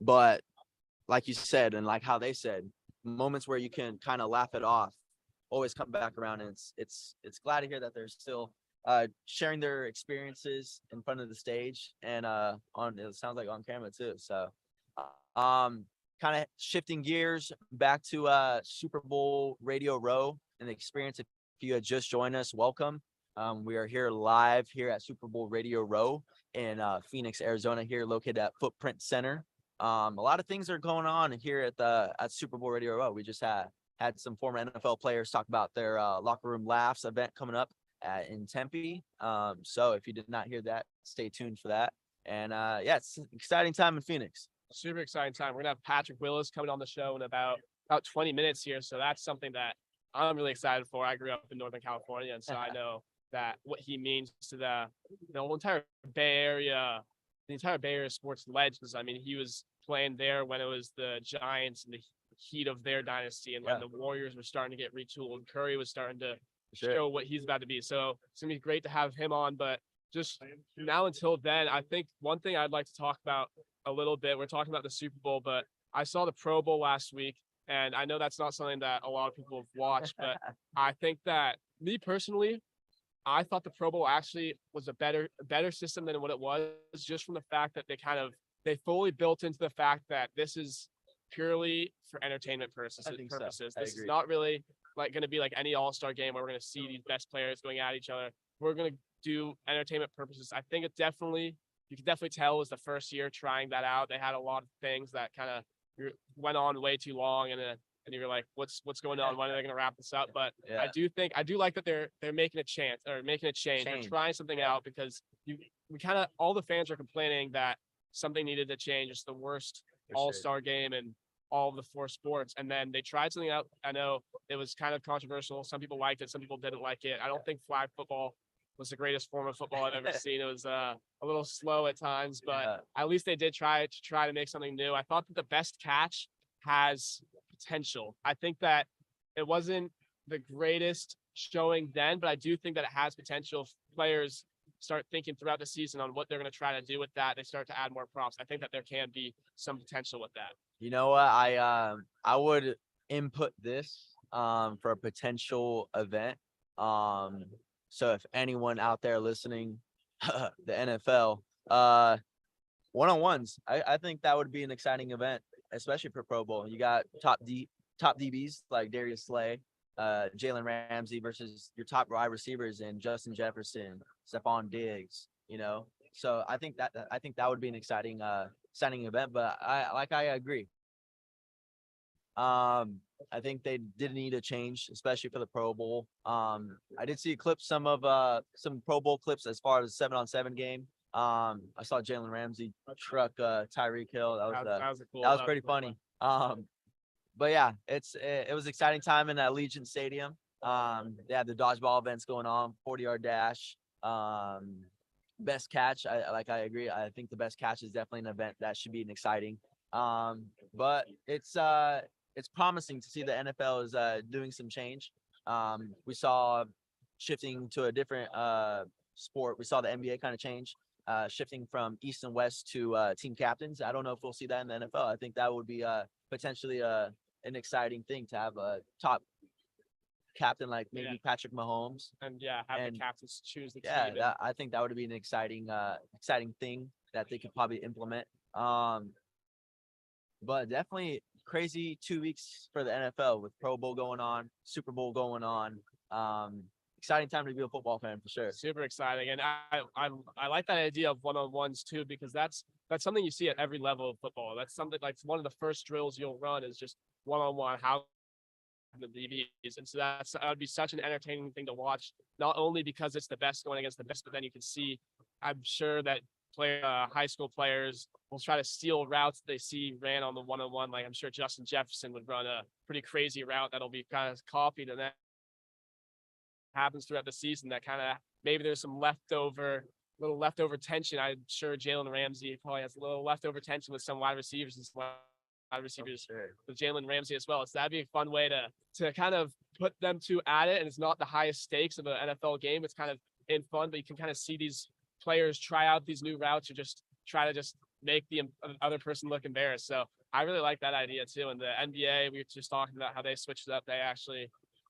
But like you said, and like how they said, moments where you can kind of laugh it off always come back around, and it's glad to hear that they're still sharing their experiences in front of the stage, and it sounds like on camera too. So kind of shifting gears back to Super Bowl Radio Row and the experience. If you had just joined us, welcome. We are here live here at Super Bowl Radio Row in Phoenix, Arizona, here located at Footprint Center. A lot of things are going on here at Super Bowl Radio Row. We just had some former NFL players talk about their locker room laughs event coming up in Tempe. So if you did not hear that, stay tuned for that. And yeah, it's an exciting time in Phoenix. Super exciting time. We're gonna have Patrick Willis coming on the show in about 20 minutes here. So that's something that I'm really excited for. I grew up in Northern California, and so I know that what he means to the entire Bay Area, the entire Bay Area sports legends. I mean, he was playing there when it was the Giants and the heat of their dynasty, and when the Warriors were starting to get retooled. Curry was starting to show what he's about to be. So it's gonna be great to have him on. But just now until then, I think one thing I'd like to talk about a little bit, we're talking about the Super Bowl, but I saw the Pro Bowl last week, and I know that's not something that a lot of people have watched, but I think that me personally, I thought the Pro Bowl actually was a better system than what it was, just from the fact that they fully built into the fact that this is purely for entertainment purposes. So. This is not really like going to be like any all-star game where we're going to see these best players going at each other. We're going to do entertainment purposes. I think you can definitely tell it was the first year trying that out. They had a lot of things that kind of went on way too long, and you were like, what's going on? When are they going to wrap this up? But I do like that they're making a change. They're trying something out, because all the fans are complaining that something needed to change. It's the worst all-star game in all of the four sports. And then they tried something out. I know it was kind of controversial. Some people liked it. Some people didn't like it. I don't think flag football was the greatest form of football I've ever seen. It was a little slow at times, but at least they did try to make something new. I thought that the best catch has potential. I think that it wasn't the greatest showing then, but I do think that it has potential. If players start thinking throughout the season on what they're going to try to do with that, they start to add more props. I think that there can be some potential with that. You know what? I would input this for a potential event. So if anyone out there listening, the NFL, one-on-ones, I think that would be an exciting event, especially for Pro Bowl. You got top DBs like Darius Slay, Jalen Ramsey versus your top wide receivers and Justin Jefferson, Stephon Diggs, So I think that would be an exciting event, but I agree. I think they did need a change, especially for the Pro Bowl. I did see a clip, some Pro Bowl clips as far as 7-on-7 game. I saw Jalen Ramsey truck Tyreek Hill. That was pretty funny. But yeah, it was an exciting time in Allegiant Stadium. They had the dodgeball events going on, 40-yard dash. Best catch, I agree. I think the best catch is definitely an event that should be an exciting. But it's promising to see the NFL is doing some change. We saw shifting to a different sport. We saw the NBA kind of change, shifting from East and West to team captains. I don't know if we'll see that in the NFL. I think that would be potentially an exciting thing to have a top captain like maybe Patrick Mahomes. And have the captains choose the team. Yeah, I think that would be an exciting thing that they could probably implement. But definitely crazy 2 weeks for the NFL with Pro Bowl going on, Super Bowl going on. Exciting time to be a football fan for sure. Super exciting, and I like that idea of one-on-ones too, because that's something you see at every level of football. That's something like one of the first drills you'll run is just one-on-one. How the DBs, and so that would be such an entertaining thing to watch. Not only because it's the best going against the best, but then you can see. I'm sure that high school players will try to steal routes they see ran on the one-on-one. Like I'm sure Justin Jefferson would run a pretty crazy route that'll be kind of copied, and that happens throughout the season. That kind of maybe there's some leftover tension. I'm sure Jalen Ramsey probably has a little leftover tension with some wide receivers and some wide receivers with Jalen Ramsey as well. So that'd be a fun way to kind of put them two at it. And it's not the highest stakes of an NFL game. It's kind of in fun, but you can kind of see these players try out these new routes or just try to just make the other person look embarrassed. So I really like that idea too. And the NBA, we were just talking about how they switched it up. They actually,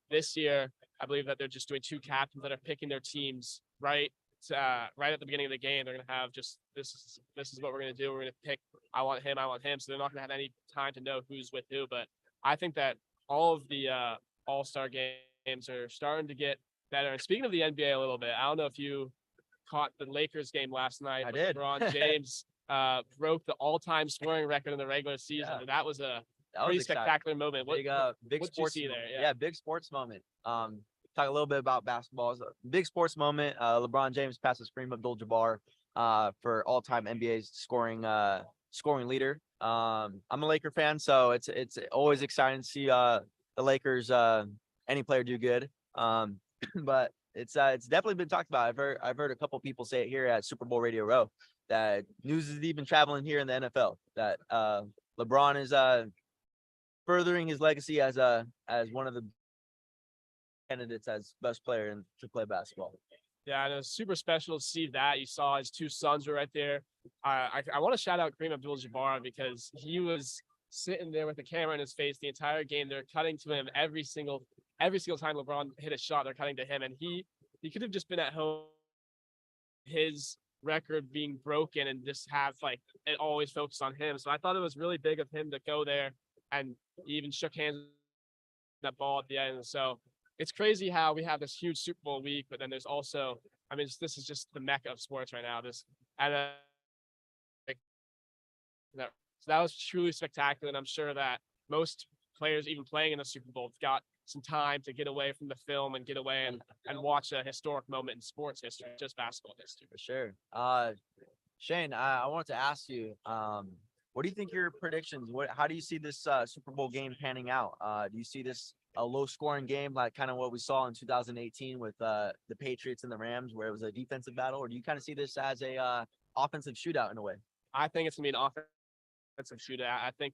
this year, I believe that they're just doing two captains that are picking their teams right at the beginning of the game. They're going to have just, this is what we're going to do. We're going to pick I want him. So they're not going to have any time to know who's with who. But I think that all of the All-Star games are starting to get better. And speaking of the NBA a little bit, I don't know if you caught the Lakers game last night. I did. LeBron James broke the all-time scoring record in the regular season. Yeah. And that was a That pretty was exciting. spectacular moment. Big what'd you sports see moment. there? Yeah, big sports moment. Talk a little bit about basketball. It's a big sports moment. LeBron James passes Kareem Abdul-Jabbar for all-time NBA scoring leader. I'm a Laker fan, so it's always exciting to see the Lakers any player do good. But it's definitely been talked about. I've heard a couple people say it here at Super Bowl Radio Row that news is even traveling here in the NFL that LeBron is furthering his legacy as one of the candidates as best player to play basketball. Yeah, and it was super special to see that. You saw his two sons were right there. I want to shout out Kareem Abdul-Jabbar because he was sitting there with the camera in his face the entire game. They're cutting to him every single time LeBron hit a shot. They're cutting to him, and he could have just been at home, his record being broken, and just have like it always focused on him. So I thought it was really big of him to go there, and he even shook hands with that ball at the end. So it's crazy how we have this huge Super Bowl week, but then there's also, I mean, this is just the mecca of sports right now. So that was truly spectacular, and I'm sure that most players, even playing in the Super Bowl, have got some time to get away from the film and get away and watch a historic moment in sports history, just basketball history. For sure. Shane, I wanted to ask you, what do you think your predictions? How do you see this Super Bowl game panning out? Do you see this a low-scoring game like kind of what we saw in 2018 with the Patriots and the Rams, where it was a defensive battle, or do you kind of see this as a offensive shootout in a way? I think it's gonna be an offensive shootout. I think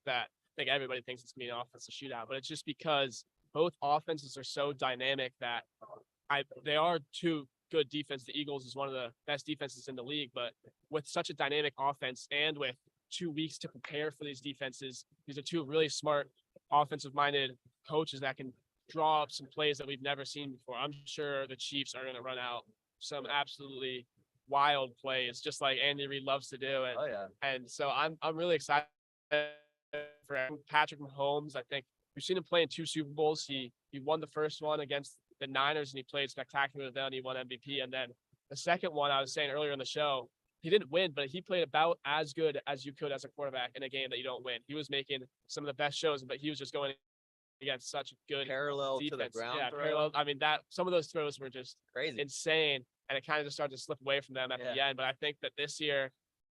everybody thinks it's gonna be an offensive shootout, but it's just because both offenses are so dynamic that they are two good defense. The Eagles is one of the best defenses in the league, but with such a dynamic offense and with 2 weeks to prepare for these defenses, these are two really smart offensive-minded coaches that can draw up some plays that we've never seen before. I'm sure the Chiefs are going to run out some absolutely wild plays, just like Andy Reid loves to do. Oh yeah. And so I'm really excited for Patrick Mahomes. I think we've seen him play in 2 Super Bowls. He won the first one against the Niners, and he played spectacular then. He won MVP. And then the second one, I was saying earlier in the show, he didn't win, but he played about as good as you could as a quarterback in a game that you don't win. He was making some of the best shows, but he was just going against such a good Parallel defense. to the ground. Yeah, throw. parallel. I mean, some of those throws were just Crazy. insane, and it kind of just started to slip away from them at the end. But I think that this year,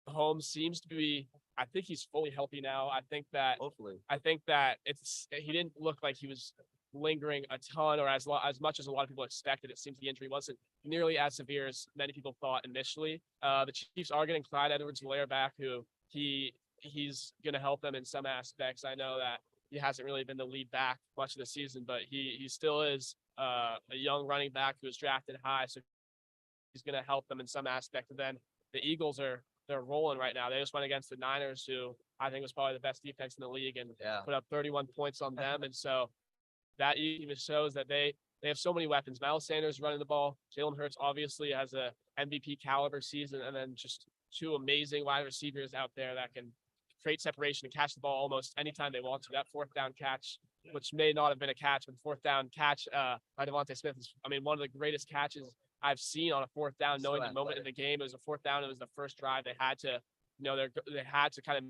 Mahomes seems to be. I think he's fully healthy now. Hopefully. I think that he didn't look like he was lingering a ton or as much as a lot of people expected. It seems the injury wasn't nearly as severe as many people thought initially. The Chiefs are getting Clyde Edwards-Helaire back, who he's going to help them in some aspects. I know that he hasn't really been the lead back much of the season, but he still is a young running back who was drafted high, so he's going to help them in some aspect. And then the Eagles they're rolling right now. They just went against the Niners, who I think was probably the best defense in the league, and put up 31 points on them. And so that even shows that they have so many weapons. Miles Sanders running the ball. Jalen Hurts obviously has a MVP caliber season, and then just 2 amazing wide receivers out there that can create separation and catch the ball almost anytime they want to. That 4th down catch, which may not have been a catch, but 4th down catch by Devontae Smith is, one of the greatest catches I've seen on a 4th down, knowing the moment in the game. It was a 4th down. It was the first drive. They had to, they had to kind of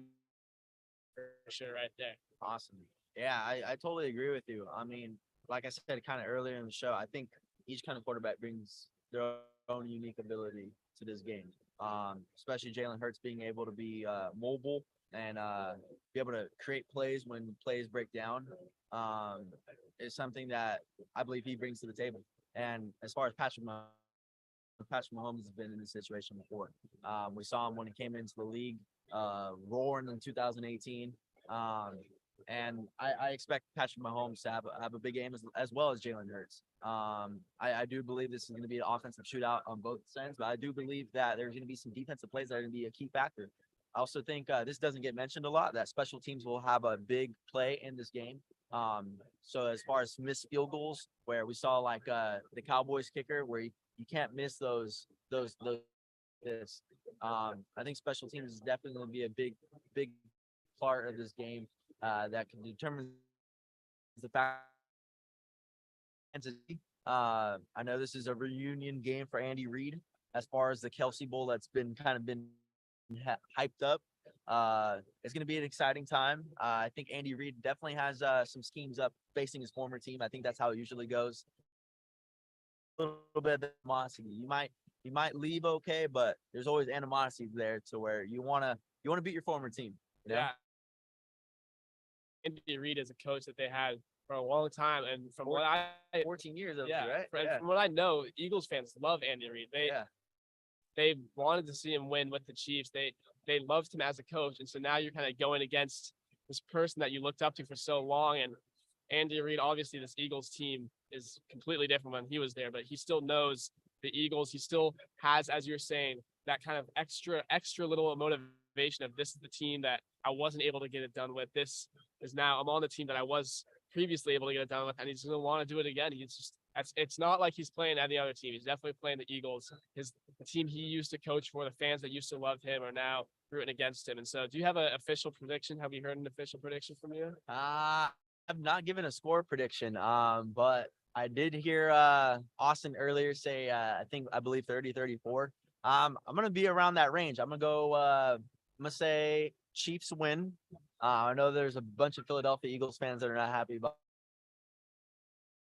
sure right there. Awesome. Yeah, I totally agree with you. I mean, like I said kind of earlier in the show, I think each kind of quarterback brings their own unique ability to this game. Especially Jalen Hurts being able to be mobile and be able to create plays when plays break down is something that I believe he brings to the table. And as far as Patrick Mahomes has been in this situation before. We saw him when he came into the league, roaring in 2018. And I expect Patrick Mahomes to have a big game as well as Jalen Hurts. I do believe this is going to be an offensive shootout on both ends, but I do believe that there's going to be some defensive plays that are going to be a key factor. I also think this doesn't get mentioned a lot, that special teams will have a big play in this game. So as far as missed field goals, where we saw like the Cowboys kicker, where you can't miss those I think special teams is definitely going to be a big part of this game that can determine the fact. I know this is a reunion game for Andy Reid as far as the Kelsey Bowl that's been hyped up. It's going to be an exciting time. I think Andy Reid definitely has some schemes up facing his former team. I think that's how it usually goes. A little bit of animosity. You might leave okay, but there's always animosity there to where you wanna beat your former team. You know? Yeah. Andy Reid is a coach that they had for a long time, and from what I 14 years of yeah, right? from what I know, Eagles fans love Andy Reid. They wanted to see him win with the Chiefs. They loved him as a coach, and so now you're kind of going against this person that you looked up to for so long. And Andy Reid, obviously, this Eagles team is completely different when he was there, but he still knows the Eagles. He still has, as you're saying, that kind of extra little motivation of this is the team that I wasn't able to get it done with. This is now I'm on the team that I was previously able to get it done with, and he's going to want to do it again. It's not like he's playing any other team. He's definitely playing the Eagles. The team he used to coach for, the fans that used to love him are now rooting against him. And so, do you have an official prediction? Have you heard an official prediction from you? I've not given a score prediction, but I did hear Austin earlier say I believe 30-34. I'm gonna be around that range. I'm gonna say Chiefs win. I know there's a bunch of Philadelphia Eagles fans that are not happy about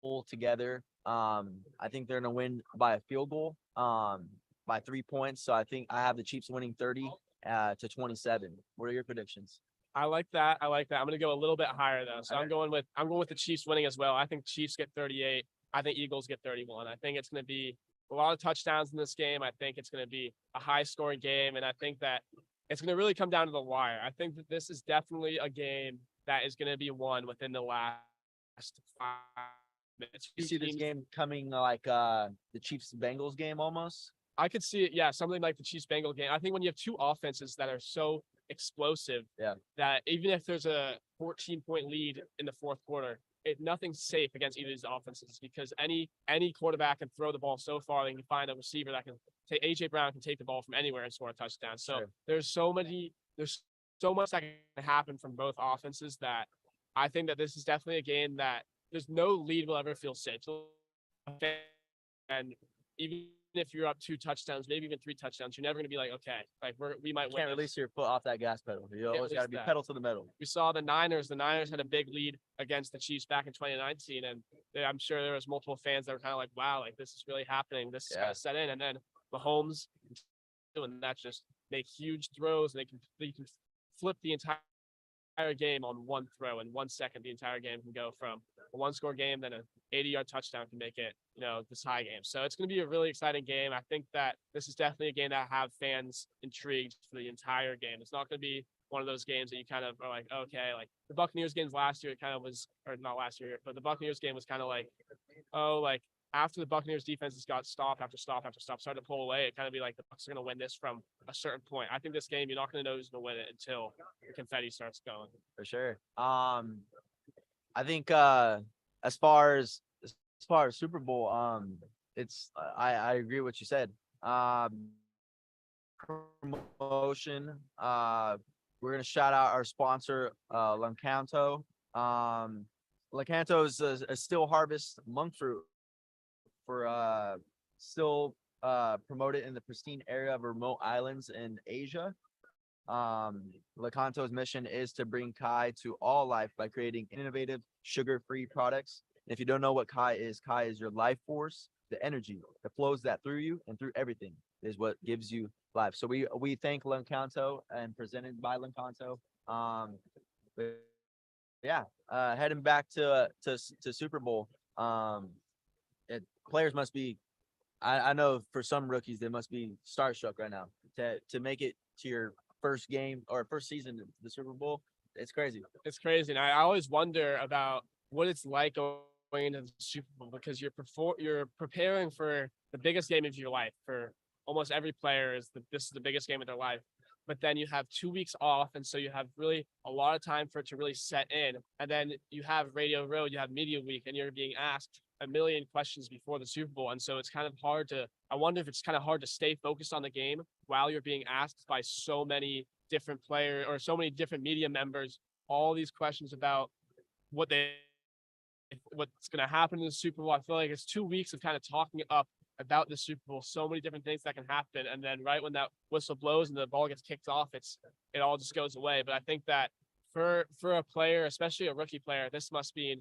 all together. I think they're gonna win by a field goal, by 3 points. So I think I have the Chiefs winning 30-27. What are your predictions? I like that. I'm going to go a little bit higher though. So I'm going with the Chiefs winning as well. I think Chiefs get 38. I think Eagles get 31. I think it's going to be a lot of touchdowns in this game. I think it's going to be a high scoring game. And I think that it's going to really come down to the wire. I think that this is definitely a game that is going to be won within the last 5 minutes. You see this game coming like the Chiefs-Bengals game almost? I could see it. Yeah. Something like the Chiefs-Bengals game. I think when you have two offenses that are so explosive that even if there's a 14-point lead in the fourth quarter, nothing's safe against either of these offenses because any quarterback can throw the ball so far they can find a receiver that can take AJ Brown can take the ball from anywhere and score a touchdown. So there's so much that can happen from both offenses that I think that this is definitely a game that there's no lead will ever feel safe. And even if you're up 2 touchdowns, maybe even 3 touchdowns, you're never going to be like, okay, like we might win. Can't release your foot off that gas pedal. You always got to be pedal to the metal. We saw the Niners. The Niners had a big lead against the Chiefs back in 2019, and I'm sure there was multiple fans that were kind of like, wow, like this is really happening. This is kind of set in. And then Mahomes doing that, just make huge throws, and they can flip the entire game on one throw. In 1 second, the entire game can go from a 1-score game, then an 80-yard touchdown can make it, this high game. So it's going to be a really exciting game. I think that this is definitely a game that have fans intrigued for the entire game. It's not going to be one of those games that you kind of are like, okay, like the Buccaneers games last year, it kind of was, or not last year, but the Buccaneers game was kind of like, after the Buccaneers defenses got stop after stop after stop, started to pull away, it kind of be like the Bucs are going to win this from a certain point. I think this game, you're not going to know who's going to win it until the confetti starts going. For sure. I think as far as Super Bowl, it's I agree with what you said. Promotion. We're gonna shout out our sponsor, Lancanto. Lancanto is a still harvest monk fruit for still promoted in the pristine area of remote islands in Asia. Lakanto's mission is to bring Kai to all life by creating innovative sugar-free products. And if you don't know what Kai is your life force, the energy that flows that through you and through everything is what gives you life. So we thank Lakanto and presented by Lakanto. Heading back to Super Bowl. Players must be, I know for some rookies they must be starstruck right now to make it to your first game or first season of the Super Bowl. It's crazy. It's crazy. And I always wonder about what it's like going into the Super Bowl because you're preparing for the biggest game of your life. For almost every player this is the biggest game of their life. but then you have 2 weeks off. And so you have really a lot of time for it to really set in. And then you have Radio Row, you have Media Week, and you're being asked a million questions before the Super Bowl. And so it's kind of hard to, I wonder if it's kind of hard to stay focused on the game while you're being asked by so many different players or so many different media members, all these questions about what's going to happen in the Super Bowl. I feel like it's 2 weeks of kind of talking up about the Super Bowl, so many different things that can happen. And then right when that whistle blows and the ball gets kicked off, it all just goes away. But I think that for a player, especially a rookie player, this must be,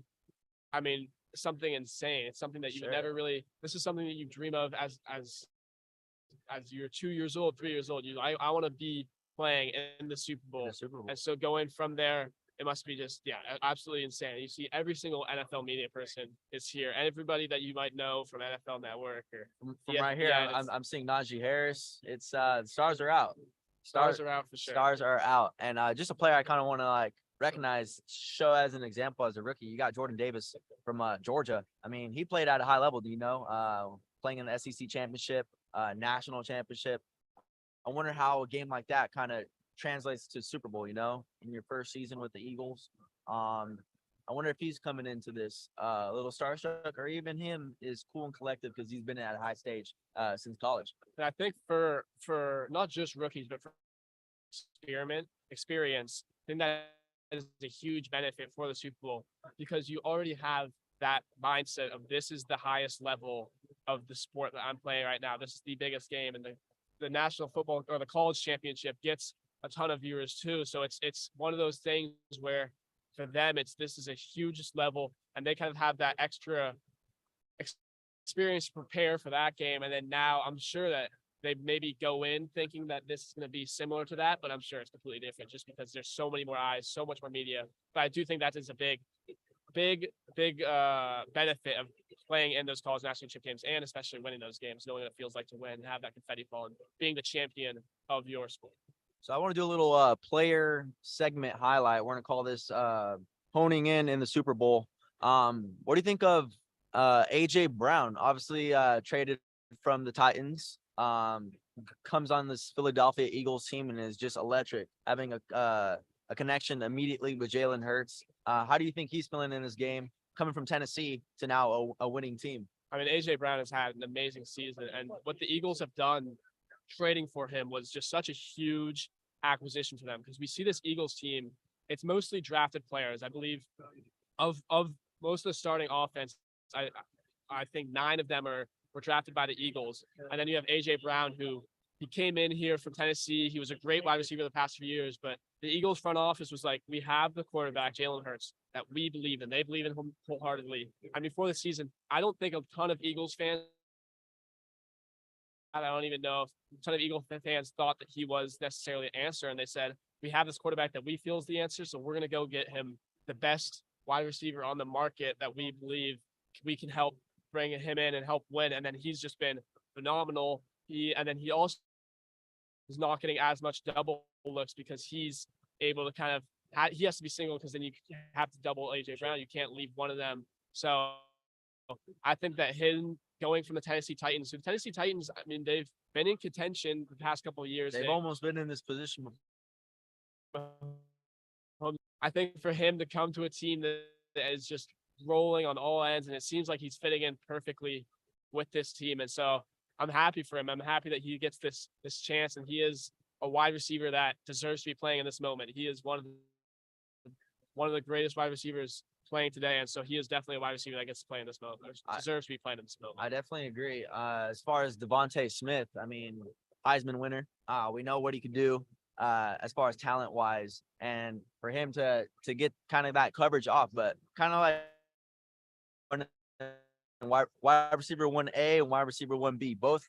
something insane. It's something that you would never really, this is something that you dream of as you're 2 years old, 3 years old. I want to be playing in the Super Bowl. And so going from there, it must be just, absolutely insane. You see every single NFL media person is here. Everybody that you might know from NFL Network or from right here. I'm seeing Najee Harris. It's the stars are out. Stars are out for sure. Stars are out. And just a player I kind of want to recognize, show as an example as a rookie. You got Jordan Davis from Georgia. I mean, he played at a high level, playing in the SEC championship, national championship. I wonder how a game like that kind of translates to Super Bowl, in your first season with the Eagles. I wonder if he's coming into this a little starstruck, or even him is cool and collective because he's been at a high stage since college. And I think for not just rookies, but for experience, I think that is a huge benefit for the Super Bowl because you already have that mindset of this is the highest level of the sport that I'm playing right now. This is the biggest game, and the national football or the college championship gets a ton of viewers too. So it's one of those things where for them, this is a huge level, and they kind of have that extra experience to prepare for that game. And then now I'm sure that they maybe go in thinking that this is going to be similar to that, but I'm sure it's completely different just because there's so many more eyes, so much more media. But I do think that is a big benefit of playing in those college national championship games, and especially winning those games, knowing what it feels like to win, have that confetti fall, and being the champion of your sport. So I want to do a little player segment highlight. We're going to call this honing in the Super Bowl. What do you think of AJ Brown? Obviously traded from the Titans, comes on this Philadelphia Eagles team and is just electric, having a connection immediately with Jalen Hurts. How do you think he's feeling in his game, coming from Tennessee to now a winning team? I mean, AJ Brown has had an amazing season, and what the Eagles have done trading for him was just such a huge acquisition for them, because we see this Eagles team, it's mostly drafted players. I believe of most of the starting offense, I think 9 of them were drafted by the Eagles. And then you have AJ Brown, who he came in here from Tennessee. He was a great wide receiver the past few years, but the Eagles front office was like, we have the quarterback, Jalen Hurts, that we believe in. They believe in him wholeheartedly. And before the season, I don't think a ton of Eagles fans, I don't even know if a ton of Eagles fans thought that he was necessarily an answer. And they said, we have this quarterback that we feel is the answer, so we're going to go get him the best wide receiver on the market that we believe we can help bring him in and help win. And then he's just been phenomenal. He also is not getting as much double looks because he's able to kind of, he has to be single because then you have to double AJ Brown. You can't leave one of them. So I think that him going from the Tennessee Titans, I mean, they've been in contention the past couple of years. They've almost been in this position before. I think for him to come to a team that is just rolling on all ends, and it seems like he's fitting in perfectly with this team. And so I'm happy for him. I'm happy that he gets this chance, and he is a wide receiver that deserves to be playing in this moment. He is one of the greatest wide receivers playing today, and so he is definitely a wide receiver that gets to play in this moment. Deserves to be playing in this moment. I definitely agree. As far as Devontae Smith, I mean, Heisman winner. We know what he can do as far as talent wise, and for him to get kind of that coverage off, but kind of like wide receiver 1A and wide receiver 1B, both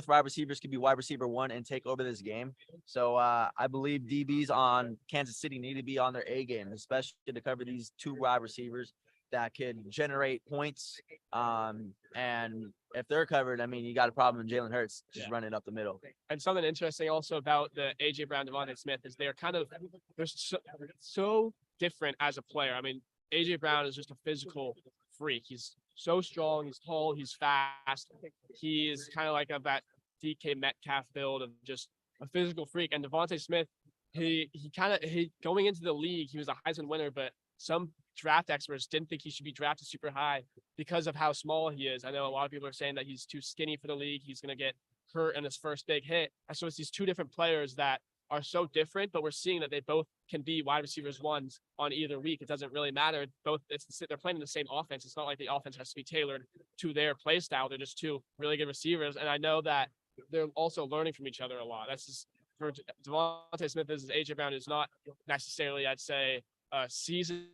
wide receivers could be wide receiver 1 and take over this game. So I believe DBs on Kansas City need to be on their A game, especially to cover these 2 wide receivers that could generate points. And if they're covered, I mean, you got a problem with Jalen Hurts just running up the middle. And something interesting also about the AJ Brown, Devontae Smith is they're so different as a player. I mean, AJ Brown is just a physical freak. He's so strong, he's tall, he's fast. He is kind of like of that DK Metcalf build of just a physical freak. And Devontae Smith, he going into the league, he was a Heisman winner, but some draft experts didn't think he should be drafted super high because of how small he is. I know a lot of people are saying that he's too skinny for the league. He's going to get hurt in his first big hit. And so it's these two different players that are so different, but we're seeing that they both can be wide receivers ones on either week. It doesn't really matter. They're playing in the same offense. It's not like the offense has to be tailored to their play style. They're just two really good receivers. And I know that they're also learning from each other a lot. That's just for Devontae Smith. As AJ Brown is not necessarily, I'd say, a seasoned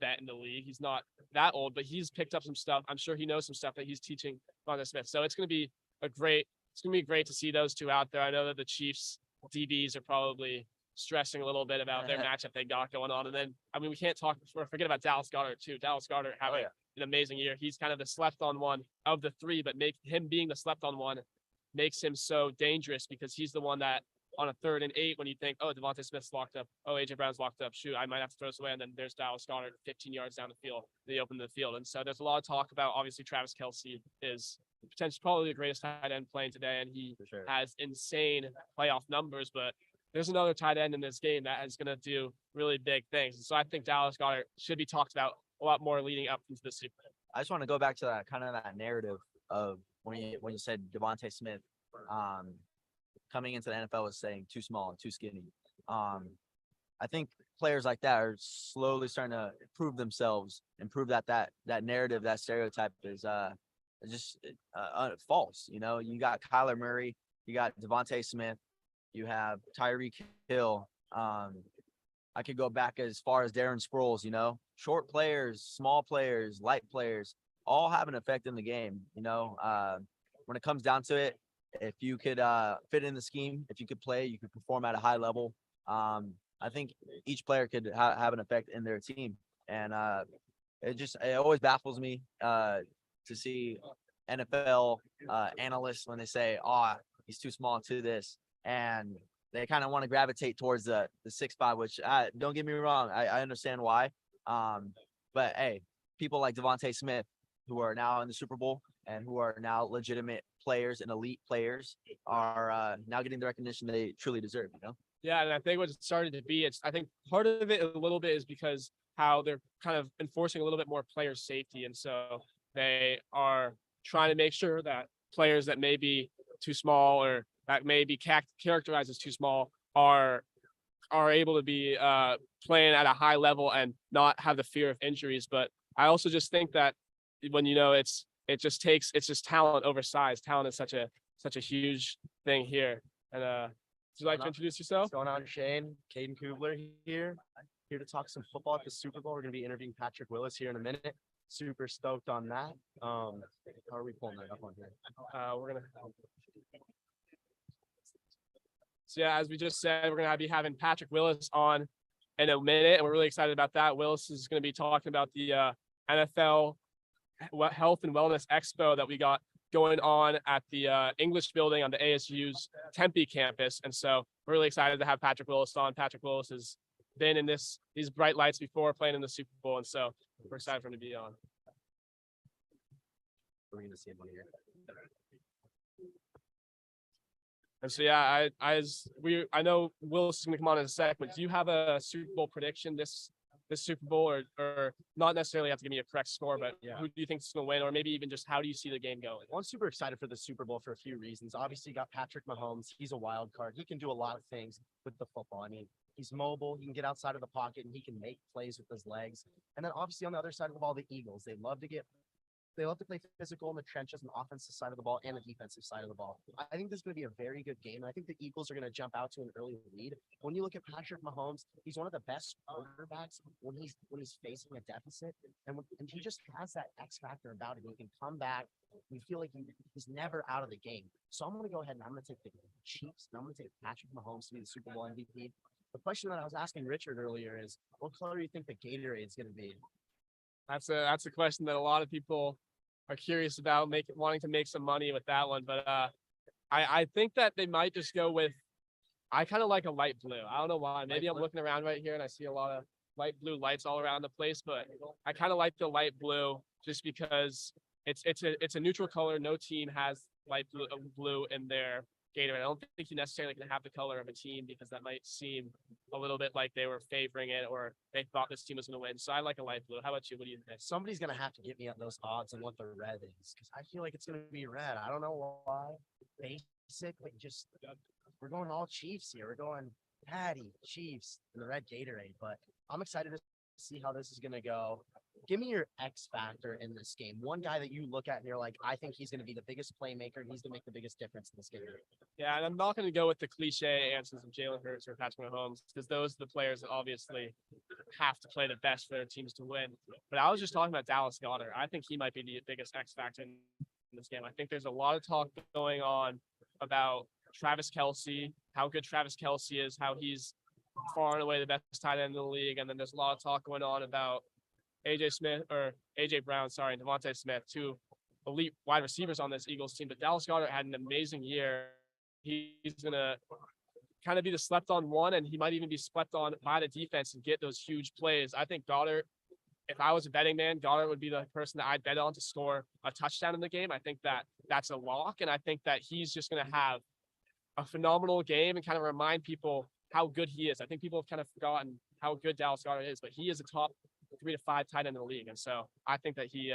vet in the league. He's not that old, but he's picked up some stuff. I'm sure he knows some stuff that he's teaching Devontae Smith. So it's going to be great to see those two out there. I know that the Chiefs DBs are probably stressing a little bit about their matchup they got going on. And then, I mean, we can't forget about Dallas Goedert too. Dallas Goedert having an amazing year. He's kind of the slept on one of the three, but him being the slept on one makes him so dangerous because he's the one that on a 3rd and 8, when you think, oh, Devontae Smith's locked up, oh, AJ Brown's locked up, shoot, I might have to throw this away. And then there's Dallas Goedert 15 yards down the field. They open the field. And so there's a lot of talk about, obviously, Travis Kelce is potentially probably the greatest tight end playing today. And he has insane playoff numbers, but there's another tight end in this game that is going to do really big things. And so I think Dallas Goedert should be talked about a lot more leading up into the Super Bowl. I just want to go back to that narrative of when you said Devontae Smith coming into the NFL was saying too small and too skinny. I think players like that are slowly starting to prove themselves and prove that narrative, that stereotype is just false. You know, you got Kyler Murray, you got Devontae Smith, you have Tyreek Hill. I could go back as far as Darren Sproles. You know, short players, small players, light players, all have an effect in the game. You know, when it comes down to it, if you could fit in the scheme, if you could play, you could perform at a high level. I think each player could have an effect in their team. And it always baffles me to see NFL analysts when they say, oh, he's too small to this. And they kind of want to gravitate towards the 6'5", which don't get me wrong. I understand why. But hey, people like Devontae Smith, who are now in the Super Bowl and who are now legitimate players and elite players, are now getting the recognition they truly deserve, you know? Yeah, and I think what it started to be, I think part of it a little bit is because how they're kind of enforcing a little bit more player safety. And so they are trying to make sure that players that may be too small or that may be characterized as too small are able to be playing at a high level and not have the fear of injuries. But I also just think that when, you know, it's just talent over size. Talent is such a huge thing here. And would you like to introduce yourself? What's going on, Shane? Caden Kubler here to talk some football at the Super Bowl. We're going to be interviewing Patrick Willis here in a minute. Super stoked on that. How are we pulling that up on here? We're going to. So yeah, as we just said, we're going to be having Patrick Willis on in a minute, and we're really excited about that. Willis is going to be talking about the NFL Health and Wellness Expo that we got going on at the English building on the ASU's Tempe campus. And so we're really excited to have Patrick Willis on. Patrick Willis has been in these bright lights before, playing in the Super Bowl. And so we're excited for him to be on. We're going to see him on here. And so, yeah, I know Willis is going to come on in a sec, but do you have a Super Bowl prediction this Super Bowl, or not necessarily have to give me a correct score, but who do you think is going to win, or maybe even just how do you see the game going? Well, I'm super excited for the Super Bowl for a few reasons. Obviously, you got Patrick Mahomes. He's a wild card. He can do a lot of things with the football. I mean, he's mobile. He can get outside of the pocket, and he can make plays with his legs. And then obviously on the other side of the ball, the Eagles. They love to play physical in the trenches on the offensive side of the ball and the defensive side of the ball. I think this is going to be a very good game. And I think the Eagles are going to jump out to an early lead. When you look at Patrick Mahomes, he's one of the best quarterbacks when he's facing a deficit. And he just has that X factor about him. He can come back. We feel like he's never out of the game. So I'm going to go ahead and I'm going to take the Chiefs, and I'm going to take Patrick Mahomes to be the Super Bowl MVP. The question that I was asking Richard earlier is, what color do you think the Gatorade is going to be? That's a question that a lot of people are curious about, wanting to make some money with that one. But I think that they might just go with, I kind of like a light blue. I don't know why. Maybe I'm looking around right here and I see a lot of light blue lights all around the place, but I kind of like the light blue just because it's a neutral color. No team has light blue in their Gatorade. I don't think you necessarily can have the color of a team because that might seem a little bit like they were favoring it or they thought this team was going to win. So I like a light blue. How about you? What do you think? Somebody's gonna have to get me those odds on what the red is because I feel like it's gonna be red. I don't know why. Basic, but just we're going all Chiefs here. We're going Patty, Chiefs, and the red Gatorade. But I'm excited to see how this is gonna go. Give me your X factor in this game. One guy that you look at and you're like, I think he's going to be the biggest playmaker and he's going to make the biggest difference in this game. Yeah, and I'm not going to go with the cliche answers of Jalen Hurts or Patrick Mahomes because those are the players that obviously have to play the best for their teams to win. But I was just talking about Dallas Goedert. I think he might be the biggest X factor in this game. I think there's a lot of talk going on about Travis Kelce, how good Travis Kelce is, how he's far and away the best tight end in the league. And then there's a lot of talk going on about AJ Brown, and Devontae Smith, two elite wide receivers on this Eagles team. But Dallas Goedert had an amazing year. He's going to kind of be the slept on one, and he might even be slept on by the defense and get those huge plays. I think Goedert, if I was a betting man, Goedert would be the person that I'd bet on to score a touchdown in the game. I think that that's a lock, and I think that he's just going to have a phenomenal game and kind of remind people how good he is. I think people have kind of forgotten how good Dallas Goedert is, but he is a top 3 to 5 tight end in the league. And so I think that he's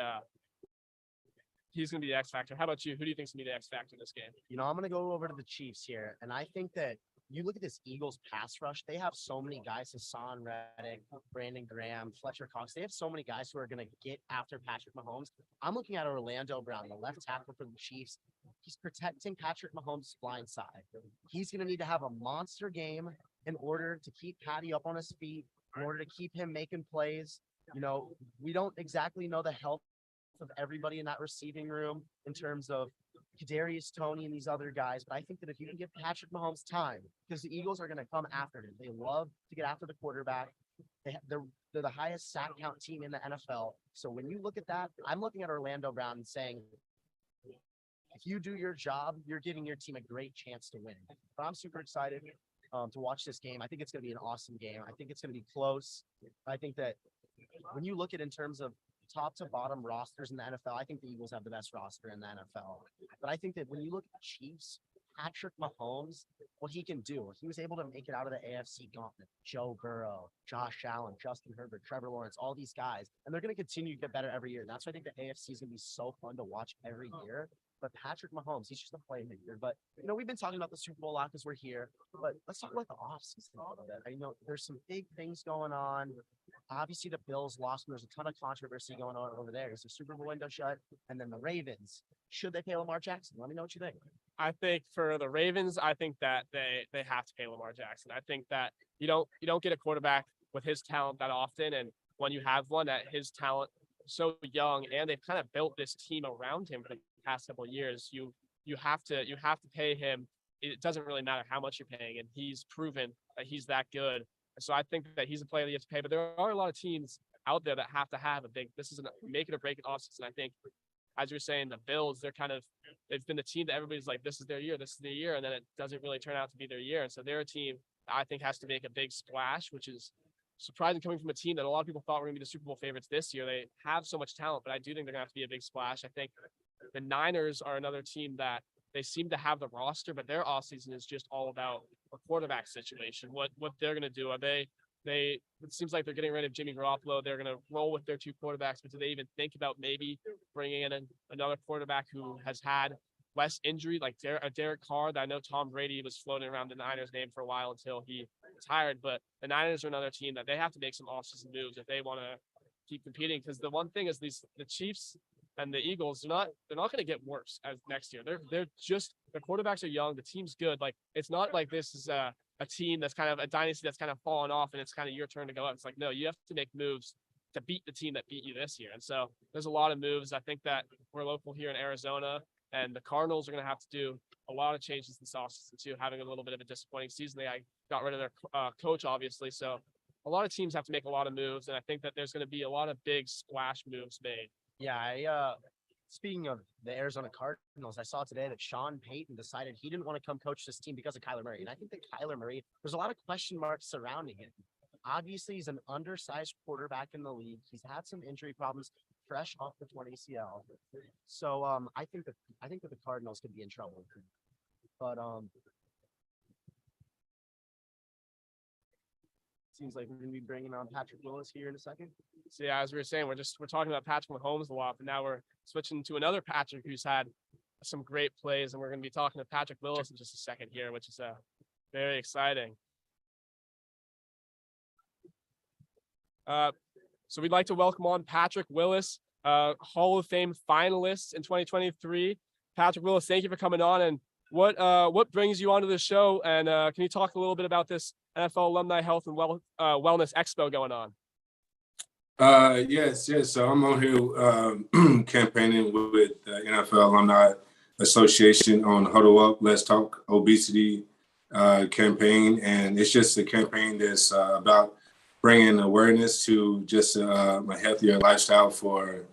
going to be the X factor. How about you? Who do you think is going to be the X factor in this game? You know, I'm going to go over to the Chiefs here. And I think that you look at this Eagles pass rush, they have so many guys, Hassan Reddick, Brandon Graham, Fletcher Cox. They have so many guys who are going to get after Patrick Mahomes. I'm looking at Orlando Brown, the left tackle for the Chiefs. He's protecting Patrick Mahomes' blind side. He's going to need to have a monster game in order to keep Patty up on his feet, in order to keep him making plays. You know, we don't exactly know the health of everybody in that receiving room in terms of Kadarius Toney and these other guys, but I think that if you can give Patrick Mahomes time, because the Eagles are going to come after him. They love to get after the quarterback. They're the highest sack count team in the NFL. So when you look at that, I'm looking at Orlando Brown and saying, if you do your job, you're giving your team a great chance to win. But I'm super excited to watch this game. I think it's going to be an awesome game. I think it's going to be close. I think that when you look at in terms of top to bottom rosters in the NFL, I think the Eagles have the best roster in the NFL. But I think that when you look at the Chiefs, Patrick Mahomes, what he can do, he was able to make it out of the AFC gauntlet. Joe Burrow, Josh Allen, Justin Herbert, Trevor Lawrence, all these guys. And they're going to continue to get better every year. And that's why I think the AFC is going to be so fun to watch every year. But Patrick Mahomes, he's just a playmaker. But, you know, we've been talking about the Super Bowl a lot because we're here. But let's talk about the offseason a little bit. I know there's some big things going on. Obviously, the Bills lost, and there's a ton of controversy going on over there. Is the Super Bowl window shut? And then the Ravens. Should they pay Lamar Jackson? Let me know what you think. I think for the Ravens, I think that they have to pay Lamar Jackson. I think that you don't get a quarterback with his talent that often, and when you have one that his talent so young, and they've kind of built this team around him for the past couple of years, you have to pay him. It doesn't really matter how much you're paying, and he's proven that he's that good. So I think that he's a player that you have to pay. But there are a lot of teams out there that have to have a big. This is a make it or break it offseason. I think, as you were saying, the Bills, they've been the team that everybody's like, this is their year, and then it doesn't really turn out to be their year. And so they're a team that I think has to make a big splash, which is surprising coming from a team that a lot of people thought were going to be the Super Bowl favorites this year. They have so much talent, but I do think they're going to have to be a big splash. I think the Niners are another team that they seem to have the roster, but their offseason is just all about a quarterback situation. What they're going to do? Are they it seems like they're getting rid of Jimmy Garoppolo. They're going to roll with their two quarterbacks, but do they even think about maybe bringing in another quarterback who has had less injury, like Derek Carr? I know Tom Brady was floating around the Niners name for a while until he retired, but the Niners are another team that they have to make some offseason moves if they want to keep competing. Because the one thing is the Chiefs and the Eagles, they're not going to get worse as next year. They're just, their quarterbacks are young. The team's good. Like, it's not like this is a team that's kind of a dynasty that's kind of fallen off and it's kind of your turn to go up. It's like, no, you have to make moves to beat the team that beat you this year. And so there's a lot of moves. I think that we're local here in Arizona, and the Cardinals are going to have to do a lot of changes this offseason too, having a little bit of a disappointing season. They got rid of their coach, obviously. So a lot of teams have to make a lot of moves, and I think that there's going to be a lot of big splash moves made. Yeah, speaking of the Arizona Cardinals, I saw today that Sean Payton decided he didn't want to come coach this team because of Kyler Murray. And I think that Kyler Murray, there's a lot of question marks surrounding him. Obviously, he's an undersized quarterback in the league. He's had some injury problems fresh off the 20 ACL. So I think that the Cardinals could be in trouble. But seems like we're gonna be bringing on Patrick Willis here in a second. So yeah, as we were saying, we're talking about Patrick Mahomes a lot, but now we're switching to another Patrick who's had some great plays, and we're going to be talking to Patrick Willis in just a second here, which is very exciting. So we'd like to welcome on Patrick Willis, Hall of Fame finalist in 2023. Patrick Willis, thank you for coming on. And what brings you onto the show? And can you talk a little bit about this NFL Alumni Health and Wellness Expo going on? Yes. So I'm on here campaigning with the NFL Alumni Association on Huddle Up, Let's Talk Obesity campaign. And it's just a campaign that's about bringing awareness to just a healthier lifestyle for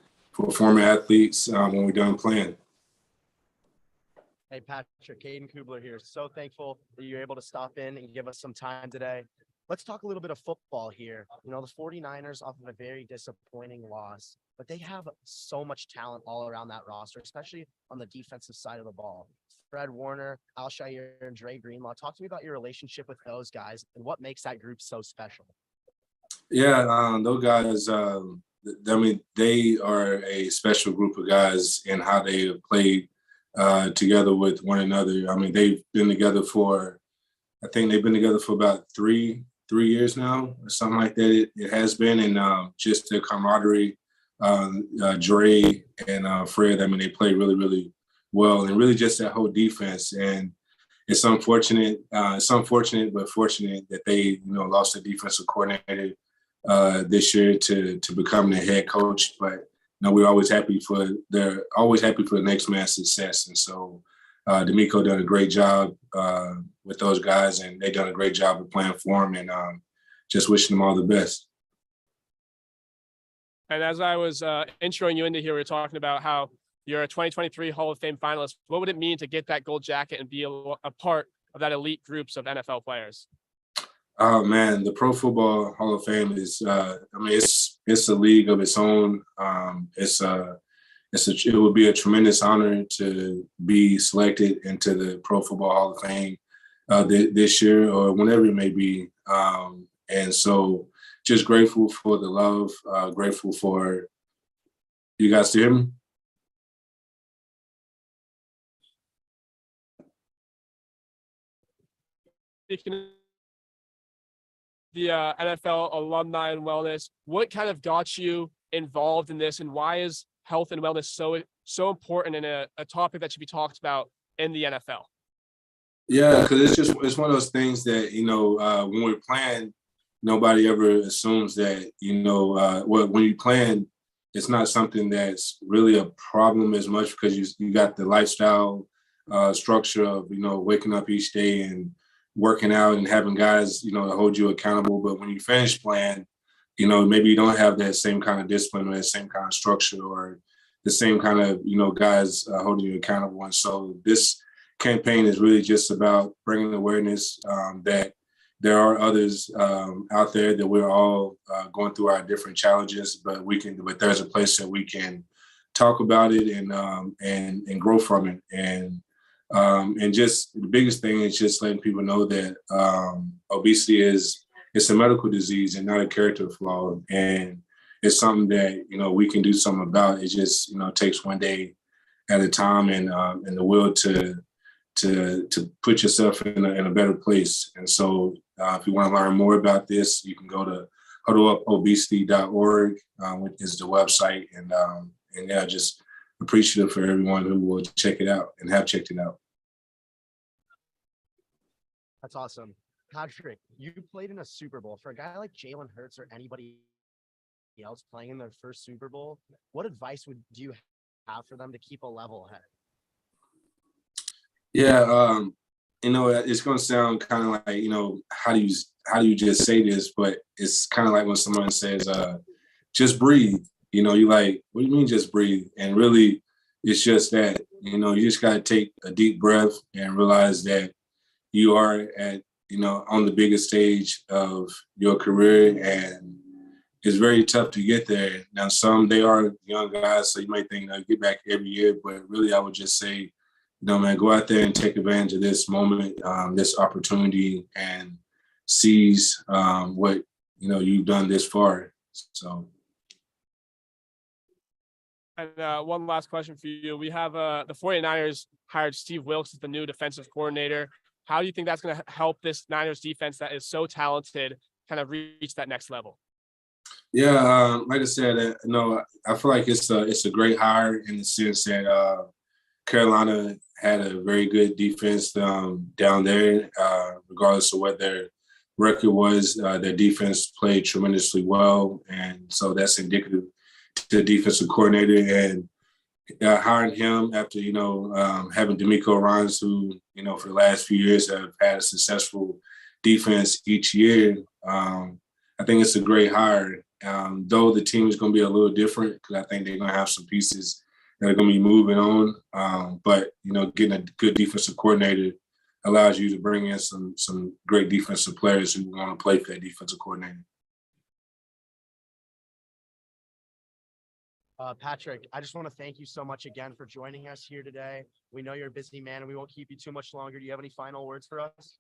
former athletes when we're done playing. Hey, Patrick, Caden Kubler here. So thankful that you're able to stop in and give us some time today. Let's talk a little bit of football here. You know, the 49ers off of a very disappointing loss, but they have so much talent all around that roster, especially on the defensive side of the ball. Fred Warner, Alshire, and Dre Greenlaw. Talk to me about your relationship with those guys and what makes that group so special. Yeah, those guys, I mean, they are a special group of guys in how they have played together with one another. I mean, they've been together for about three years now, or something like that. It has been, and just their camaraderie, Dre and Fred. I mean, they play really, really well, and really just that whole defense. And it's unfortunate, but fortunate that they, lost the defensive coordinator this year to become the head coach. But we're always happy for the next man's success. And so D'Amico done a great job with those guys, and they done a great job of playing for him, and just wishing them all the best. And as I was introing you into here, we were talking about how you're a 2023 Hall of Fame finalist. What would it mean to get that gold jacket and be a part of that elite groups of NFL players? Oh man, the Pro Football Hall of Fame is, it's a league of its own. It would be a tremendous honor to be selected into the Pro Football Hall of Fame this year or whenever it may be. And so just grateful for the love, grateful for you guys to hear me. The NFL Alumni and Wellness, what kind of got you involved in this, and why is health and wellness so important and a topic that should be talked about in the NFL? Yeah, because it's one of those things that, when we're playing, nobody ever assumes that, when you plan, it's not something that's really a problem as much because you got the lifestyle structure of, waking up each day and working out and having guys, to hold you accountable. But when you finish playing, maybe you don't have that same kind of discipline or that same kind of structure or the same kind of, guys holding you accountable. And so this campaign is really just about bringing awareness that there are others out there, that we're all going through our different challenges, but there's a place that we can talk about it and grow from it. And just the biggest thing is just letting people know that obesity it's a medical disease and not a character flaw. And it's something that, we can do something about. It just, takes one day at a time and the will to put yourself in a better place. And so if you want to learn more about this, you can go to huddleupobesity.org, which is the website. And yeah, just appreciative for everyone who will check it out and have checked it out. That's awesome. Patrick, you played in a Super Bowl. For a guy like Jalen Hurts or anybody else playing in their first Super Bowl, what advice do you have for them to keep a level head? Yeah, it's going to sound kind of like, how do you just say this? But it's kind of like when someone says, just breathe. You're like, what do you mean just breathe? And really, it's just that, you just got to take a deep breath and realize that you are at, on the biggest stage of your career, and it's very tough to get there. Now, they are young guys, so you might think, get back every year, but really I would just say man, go out there and take advantage of this moment, this opportunity, and seize what you've done this far. So. And one last question for you. We have the 49ers hired Steve Wilks as the new defensive coordinator. How do you think that's going to help this Niners defense that is so talented kind of reach that next level? Yeah, like I said, I feel like it's a great hire in the sense that Carolina had a very good defense down there, regardless of what their record was. Their defense played tremendously well, and so that's indicative to the defensive coordinator. And hiring him after having D'Amico Ryans, who for the last few years have had a successful defense each year. I think it's a great hire. Though the team is going to be a little different because I think they're going to have some pieces that are going to be moving on. But getting a good defensive coordinator allows you to bring in some great defensive players who want to play for that defensive coordinator. Patrick, I just want to thank you so much again for joining us here today. We know you're a busy man and we won't keep you too much longer. Do you have any final words for us?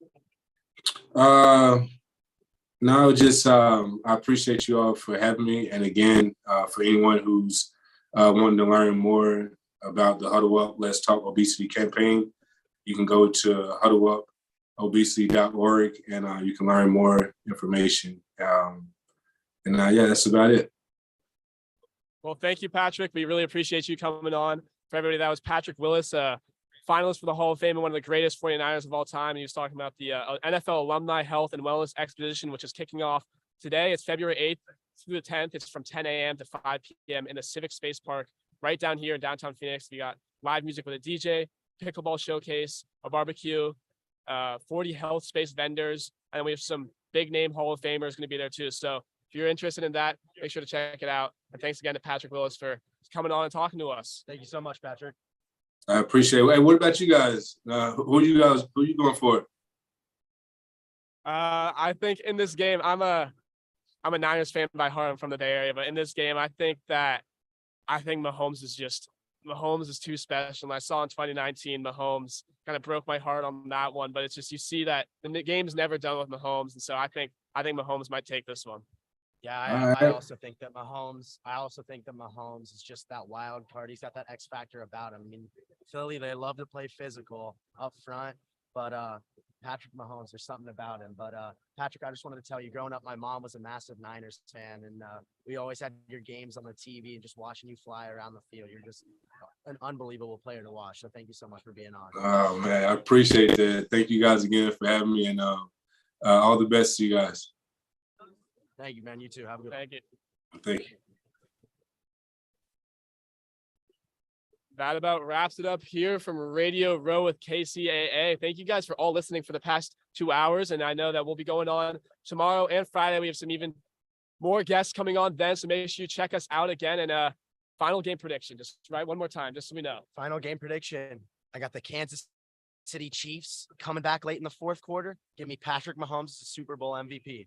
No, just I appreciate you all for having me. And again, for anyone who's wanting to learn more about the Huddle Up Let's Talk Obesity campaign, you can go to huddleupobesity.org and you can learn more information. Yeah, that's about it. Well, thank you, Patrick. We really appreciate you coming on. For everybody, that was Patrick Willis, finalist for the Hall of Fame and one of the greatest 49ers of all time. And he was talking about the NFL Alumni Health and Wellness Expedition, which is kicking off today. It's February 8th through the 10th. It's from 10 a.m. to 5 p.m. in the Civic Space Park right down here in downtown Phoenix. We got live music with a DJ, pickleball showcase, a barbecue, 40 health space vendors, and we have some big name Hall of Famers going to be there too. So if you're interested in that, make sure to check it out. And thanks again to Patrick Willis for coming on and talking to us. Thank you so much, Patrick. I appreciate it. Hey, what about you guys? Who you going for? I think in this game, I'm a Niners fan by heart. I'm from the Bay Area, but in this game, I think Mahomes is too special. And I saw in 2019, Mahomes kind of broke my heart on that one, but it's just, you see that the game's never done with Mahomes. And so I think Mahomes might take this one. Yeah, I also think that Mahomes is just that wild card. He's got that X factor about him. I mean, Philly, they love to play physical up front, but Patrick Mahomes, there's something about him. But Patrick, I just wanted to tell you, growing up, my mom was a massive Niners fan, and we always had your games on the TV and just watching you fly around the field. You're just an unbelievable player to watch. So thank you so much for being on. Oh man, I appreciate that. Thank you guys again for having me, and all the best to you guys. Thank you, man. You too. Have a good one. Thank you. Thank you. That about wraps it up here from Radio Row with KCAA. Thank you guys for all listening for the past 2 hours. And I know that we'll be going on tomorrow and Friday. We have some even more guests coming on then. So make sure you check us out again. And final game prediction, just right one more time, just so we know. Final game prediction. I got the Kansas City Chiefs coming back late in the fourth quarter. Give me Patrick Mahomes as the Super Bowl MVP.